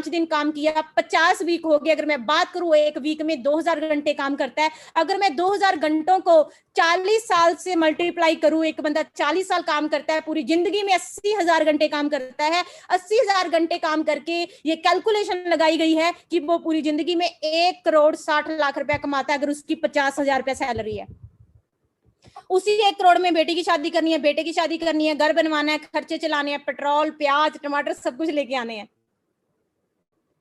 दिन काम किया, 50 वीक हो गए। अगर मैं बात करूं एक वीक में 2000 घंटे काम करता है। अगर मैं 2000 घंटों को 40 साल से मल्टीप्लाई करूं, एक बंदा 40 साल काम करता है, पूरी जिंदगी में 80,000 घंटे काम करता है। 80,000 घंटे काम करके ये कैलकुलेशन लगाई गई है कि वो पूरी जिंदगी में 1,60,00,000 रुपया कमाता है, अगर उसकी 50,000 रुपया सैलरी है। उसी 1 करोड़ में बेटी की शादी करनी है, बेटे की शादी करनी है, घर बनवाना है, खर्चे चलाने हैं, पेट्रोल प्याज टमाटर सब कुछ लेके आने हैं।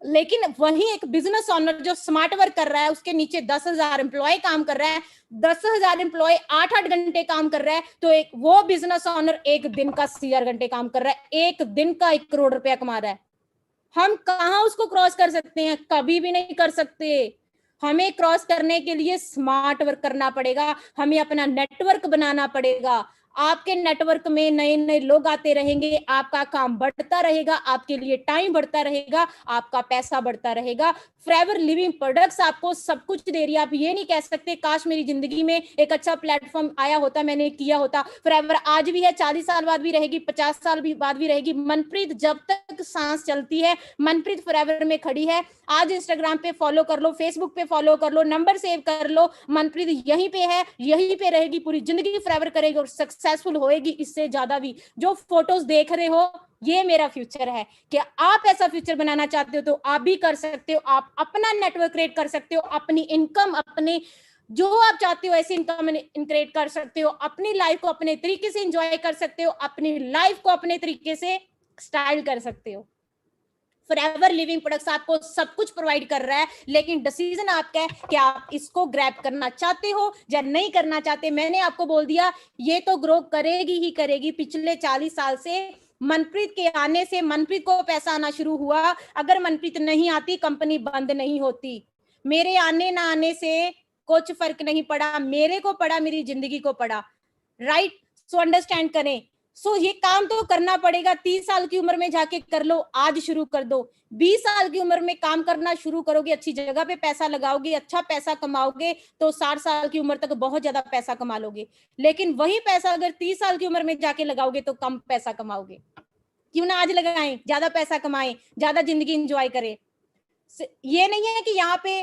लेकिन वही एक बिजनेस ओनर जो स्मार्ट वर्क कर रहा है, उसके नीचे 10,000 एम्प्लॉय काम कर रहा है, 10,000 एम्प्लॉय 8-8 घंटे काम कर रहा है, तो एक वो बिजनेस ओनर एक दिन का 80,000 घंटे काम कर रहा है, एक दिन का 1 करोड़ रुपया कमा रहा है। हम कहां उसको क्रॉस कर सकते हैं, कभी भी नहीं कर सकते। हमें क्रॉस करने के लिए स्मार्ट वर्क करना पड़ेगा, हमें अपना नेटवर्क बनाना पड़ेगा। आपके नेटवर्क में नए नए लोग आते रहेंगे, आपका काम बढ़ता रहेगा, आपके लिए टाइम बढ़ता रहेगा, आपका पैसा बढ़ता रहेगा। फॉरएवर लिविंग प्रोडक्ट्स आपको सब कुछ दे रही है। आप ये नहीं कह सकते काश मेरी जिंदगी में एक अच्छा प्लेटफॉर्म आया होता, मैंने किया होता। फॉरएवर आज भी है, 40 साल बाद भी रहेगी, 50 साल भी बाद भी रहेगी। मनप्रीत जब तक सांस चलती है, मनप्रीत फॉरएवर में खड़ी है। आज इंस्टाग्राम पे फॉलो कर लो, फेसबुक पे फॉलो कर लो, नंबर सेव कर लो, मनप्रीत यहीं पे है, यहीं पे रहेगी, पूरी जिंदगी फॉरएवर करेगी और सक्सेसफुल होएगी, इससे ज्यादा भी। जो फोटोज देख रहे हो ये मेरा फ्यूचर है। क्या आप ऐसा फ्यूचर बनाना चाहते हो तो आप भी कर सकते हो। आप अपना नेटवर्क क्रिएट कर सकते हो, अपनी इनकम, अपने जो आप चाहते हो ऐसी इनकम क्रिएट कर सकते हो, अपनी लाइफ को अपने तरीके से एंजॉय कर सकते हो, अपनी लाइफ को अपने तरीके से स्टाइल कर सकते हो। फॉरएवर लिविंग प्रोडक्ट्स आपको सब कुछ प्रोवाइड कर रहा है, लेकिन डिसीजन आपका है कि आप इसको ग्रैब करना चाहते हो या नहीं करना चाहते। मैंने आपको बोल दिया ये तो ग्रो करेगी ही करेगी। पिछले 40 साल से मनप्रीत के आने से मनप्रीत को पैसा आना शुरू हुआ। अगर मनप्रीत नहीं आती कंपनी बंद नहीं होती। मेरे आने ना आने से कुछ फर्क नहीं पड़ा, मेरे को पड़ा, मेरी जिंदगी को पड़ा, राइट। सो अंडरस्टैंड करें। सो ये काम तो करना पड़ेगा। 30 साल की उम्र में जाके कर लो, आज शुरू कर दो। 20 साल की उम्र में काम करना शुरू करोगे, अच्छी जगह पे पैसा लगाओगे, अच्छा पैसा कमाओगे, तो 60 साल की उम्र तक बहुत ज्यादा पैसा कमा लोगे। लेकिन वही पैसा अगर 30 साल की उम्र में जाके लगाओगे तो कम पैसा कमाओगे। क्यों ना आज लगाएं, ज्यादा पैसा कमाएं, ज्यादा जिंदगी एंजॉय करें। ये नहीं है कि यहाँ पे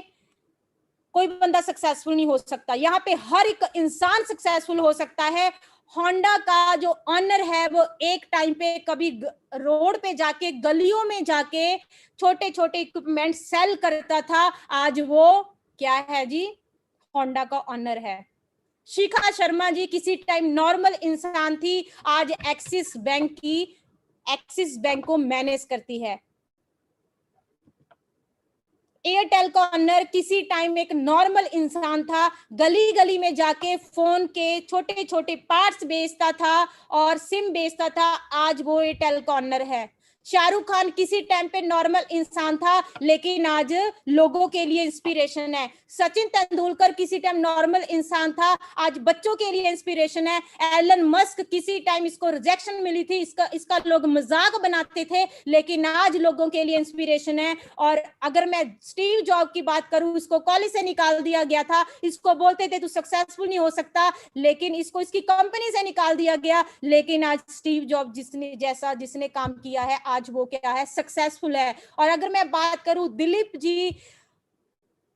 कोई बंदा सक्सेसफुल नहीं हो सकता, यहाँ पे हर एक इंसान सक्सेसफुल हो सकता है। होंडा का जो ऑनर है वो एक टाइम पे कभी रोड पे जाके, गलियों में जाके छोटे छोटे इक्विपमेंट सेल करता था, आज वो क्या है जी, होंडा का ऑनर है। शिखा शर्मा जी किसी टाइम नॉर्मल इंसान थी, आज एक्सिस बैंक को मैनेज करती है। एयरटेल का ऑनर किसी टाइम एक नॉर्मल इंसान था, गली गली में जाके फोन के छोटे छोटे पार्ट्स बेचता था और सिम बेचता था। आज वो एयरटेल का ऑनर है। शाहरुख खान किसी टाइम पे नॉर्मल इंसान था, लेकिन आज लोगों के लिए इंस्पिरेशन है। सचिन तेंदुलकर किसी टाइम नॉर्मल इंसान था, आज बच्चों के लिए इंस्पिरेशन है। एलन मस्क किसी टाइम इसको रिजेक्शन मिली थी, इसका लोग मजाक बनाते थे, लेकिन आज लोगों के लिए इंस्पिरेशन है। और अगर मैं स्टीव जॉब की बात करूं, इसको कॉलेज से निकाल दिया गया था, इसको बोलते थे तू सक्सेसफुल नहीं हो सकता, लेकिन इसको इसकी कंपनी से निकाल दिया गया। लेकिन आज स्टीव जॉब जिसने काम किया है, आज वो क्या है, सक्सेसफुल है। और अगर मैं बात करूं, दिलीप जी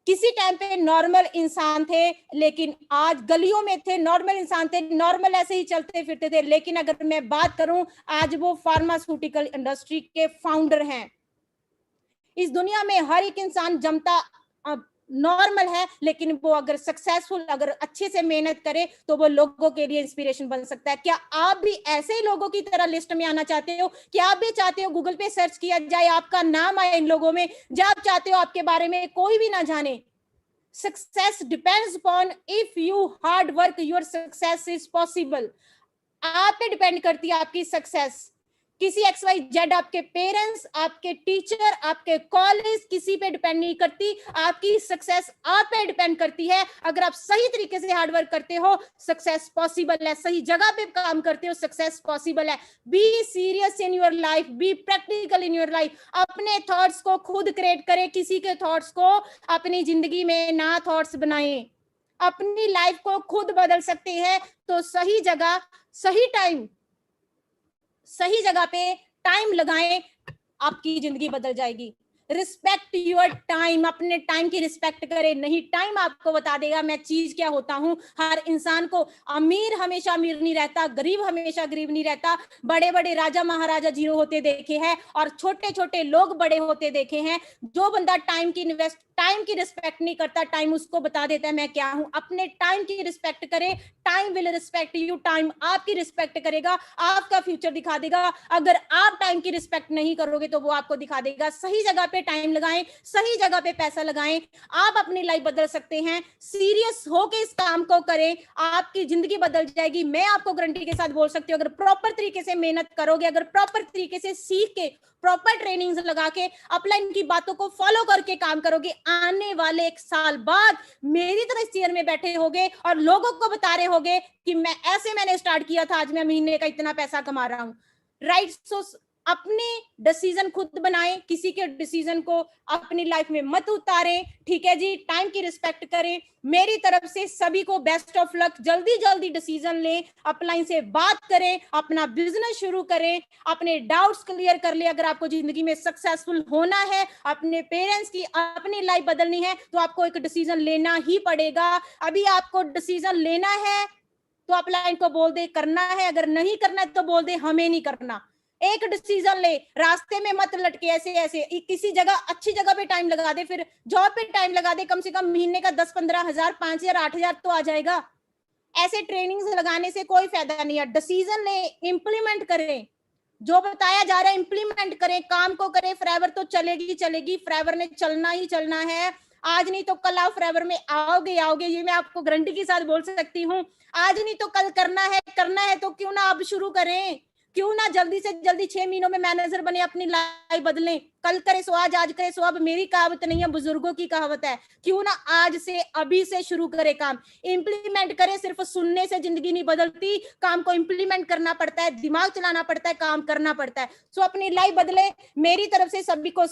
किसी टाइम पे नॉर्मल इंसान थे, लेकिन आज गलियों में थे, नॉर्मल इंसान थे, नॉर्मल ऐसे ही चलते फिरते थे। लेकिन अगर मैं बात करूं, आज वो फार्मास्यूटिकल इंडस्ट्री के फाउंडर हैं। इस दुनिया में हर एक इंसान जमता नॉर्मल है, लेकिन वो अगर सक्सेसफुल, अगर अच्छे से मेहनत करे, तो वो लोगों के लिए इंस्पिरेशन बन सकता है। क्या आप भी ऐसे ही लोगों की तरह लिस्ट में आना चाहते हो? क्या आप भी चाहते हो गूगल पे सर्च किया जाए, आपका नाम आए इन लोगों में? जब आप चाहते हो आपके बारे में कोई भी ना जाने? Success depends upon if you hard work, your success is possible. आप पे डिपेंड करती है आपकी सक्सेस। किसी XYZ, आपके पेरेंट्स, आपके टीचर, आपके कॉलेज, किसी पे डिपेंड नहीं करती। आपकी सक्सेस आप पे डिपेंड करती है। अगर आप सही तरीके से हार्ड वर्क करते हो, सक्सेस पॉसिबल है। सही जगह पे काम करते हो, सक्सेस पॉसिबल है। Be serious in your life, be practical in your life. अपने थॉट्स को खुद क्रिएट करें, किसी के थॉट्स को अपनी जिंदगी में ना थॉट्स बनाएं। अपनी लाइफ को खुद बदल सकते हैं, तो सही जगह, सही टाइम, सही जगह पे टाइम लगाएं, आपकी जिंदगी बदल जाएगी। रिस्पेक्ट योर टाइम, अपने टाइम की रिस्पेक्ट करें। नहीं, टाइम आपको बता देगा मैं चीज क्या होता हूं। हर इंसान को, अमीर हमेशा अमीर नहीं रहता, गरीब हमेशा गरीब नहीं रहता। बड़े बड़े राजा महाराजा जीरो होते देखे हैं, और छोटे छोटे लोग बड़े होते देखे हैं। जो बंदा टाइम की रिस्पेक्ट नहीं करता, टाइम उसको बता देता है मैं क्या हूं। अपने टाइम की रिस्पेक्ट करें, time will respect you. Time आपकी रिस्पेक्ट करेगा, आपका फ्यूचर दिखा देगा। अगर आप टाइम की रिस्पेक्ट नहीं करोगे, तो वो आपको दिखा देगा। सही जगह पे टाइम लगाएं, सही जगह पे पैसा लगाएं, आप अपनी लाइफ बदल सकते हैं। सीरियस होके इस काम को करें, आपकी जिंदगी बदल जाएगी। मैं आपको गारंटी के साथ बोल सकती हूँ, अगर प्रॉपर तरीके से मेहनत करोगे, अगर प्रॉपर तरीके से सीख के, प्रॉपर ट्रेनिंग्स लगा के, अपलाइन की बातों को फॉलो करके काम करोगे, आने वाले 1 साल बाद मेरी तरह इस चेयर में बैठे होगे और लोगों को बता रहे होगे कि मैंने स्टार्ट किया था, आज मैं महीने का इतना पैसा कमा रहा हूं। राइट? सो अपने डिसीजन खुद बनाएं, किसी के डिसीजन को अपनी लाइफ में मत उतारें। ठीक है जी? टाइम की रिस्पेक्ट करें। मेरी तरफ से सभी को बेस्ट ऑफ लक। जल्दी जल्दी डिसीजन लें, अपलाइन से बात करें, अपना बिजनेस शुरू करें, अपने डाउट्स क्लियर कर ले। अगर आपको जिंदगी में सक्सेसफुल होना है, अपने पेरेंट्स की, अपनी लाइफ बदलनी है, तो आपको एक डिसीजन लेना ही पड़ेगा। अभी आपको डिसीजन लेना है तो अपलाइन को बोल दे करना है, अगर नहीं करना है तो बोल दे हमें नहीं करना। एक डिसीजन ले, रास्ते में मत लटके ऐसे ऐसे। किसी जगह, अच्छी जगह पे टाइम लगा दे, फिर जॉब पे टाइम लगा दे। कम से कम महीने का 10-15 हजार, 5,000, 8,000 तो आ जाएगा। ऐसे ट्रेनिंग्स लगाने से कोई फायदा नहीं है। डिसीजन ले, इंप्लीमेंट करें, जो बताया जा रहा है इंप्लीमेंट करें, काम को करें। फॉरएवर तो चलेगी चलेगी, फॉरएवर ने चलना ही चलना है। आज नहीं तो कल आप फॉरएवर में आओगे, ये मैं आपको गारंटी के साथ बोल सकती हूँ। आज नहीं तो कल करना है तो क्यों ना अब शुरू करें। क्यों ना जल्दी से जल्दी 6 महीनों में मैनेजर बने, अपनी लाइफ बदलें। कल करे सो आज करे सो अब, मेरी कहावत नहीं है, बुजुर्गों की कहावत है। क्यों ना आज से, अभी से शुरू करे काम, इंप्लीमेंट करे। सिर्फ सुनने से जिंदगी नहीं बदलती, काम को इंप्लीमेंट करना पड़ता है, दिमाग चलाना पड़ता है, काम करना पड़ता है। सो अपनी लाइफ बदले। मेरी तरफ से सभी को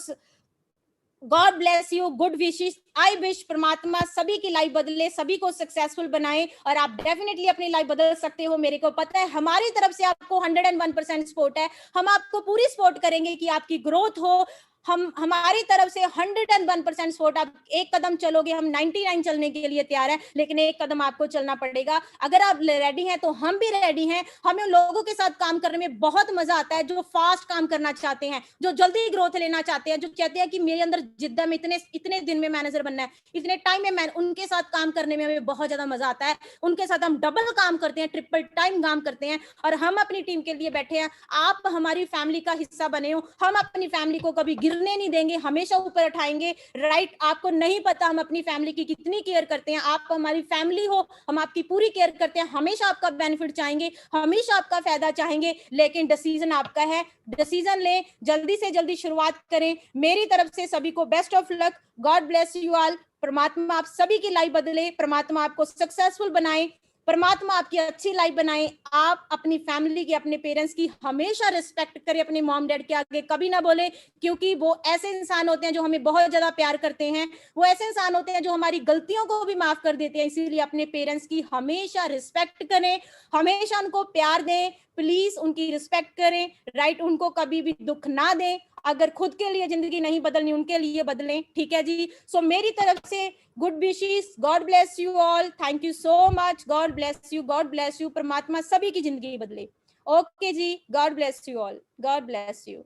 God bless you, good wishes. I wish परमात्मा सभी की लाइफ बदले, सभी को सक्सेसफुल बनाए, और आप डेफिनेटली अपनी लाइफ बदल सकते हो। मेरे को पता है, हमारी तरफ से आपको 101% सपोर्ट है। हम आपको पूरी सपोर्ट करेंगे कि आपकी ग्रोथ हो। हमारी तरफ से 101% सपोर्ट। आप एक कदम चलोगे, हम 99 चलने के लिए तैयार है, लेकिन एक कदम आपको चलना पड़ेगा। अगर आप रेडी हैं तो हम भी रेडी हैं। हमें लोगों के साथ काम करने में बहुत मजा आता है, जो फास्ट काम करना चाहते हैं, जो जल्दी ग्रोथ लेना चाहते हैं, जो कहते हैं कि मेरे अंदर जिद्दत में इतने दिन में मैनेजर बनना है, इतने टाइम में मैं उनके साथ काम करने में हमें बहुत ज्यादा मजा आता है, उनके साथ हम डबल काम करते हैं, ट्रिपल टाइम काम करते हैं और हम अपनी टीम के लिए बैठे हैं। आप हमारी फैमिली का हिस्सा बने हो, हम अपनी फैमिली को कभी गिरने नहीं देंगे, हमेशा ऊपर उठाएंगे। राइट, आपको नहीं पता हम अपनी फैमिली की कितनी केयर करते हैं, आप हमारी फैमिली हो, हम आपकी पूरी केयर करते हैं, हमेशा आपका बेनिफिट चाहेंगे, हमेशा आपका फायदा चाहेंगे, लेकिन डिसीजन आपका है। डिसीजन लें, जल्दी से जल्दी शुरुआत करें। मेरी तरफ से सभी को best of luck, God bless you all. परमात्मा आप सभी की लाइफ बदले, परमात्मा आपको सक्सेसफुल बनाए, परमात्मा आपकी अच्छी लाइफ बनाए। आप अपनी फैमिली की, अपने पेरेंट्स की हमेशा रिस्पेक्ट करें, अपने मॉम डैड के आगे कभी ना बोले, क्योंकि वो ऐसे इंसान होते हैं जो हमें बहुत ज्यादा प्यार करते हैं, वो ऐसे इंसान होते हैं जो हमारी गलतियों को भी माफ कर देते हैं। इसीलिए अपने पेरेंट्स की हमेशा रिस्पेक्ट करें, हमेशा उनको प्यार दें, प्लीज उनकी रिस्पेक्ट करें। राइट, उनको कभी भी दुख ना दें। अगर खुद के लिए जिंदगी नहीं बदलनी, उनके लिए बदलें। ठीक है जी। सो मेरी तरफ से good wishes, God bless you all, thank you so much, God bless you, God bless you. परमात्मा सभी की जिंदगी बदले। ओके जी, God bless you all, God bless you.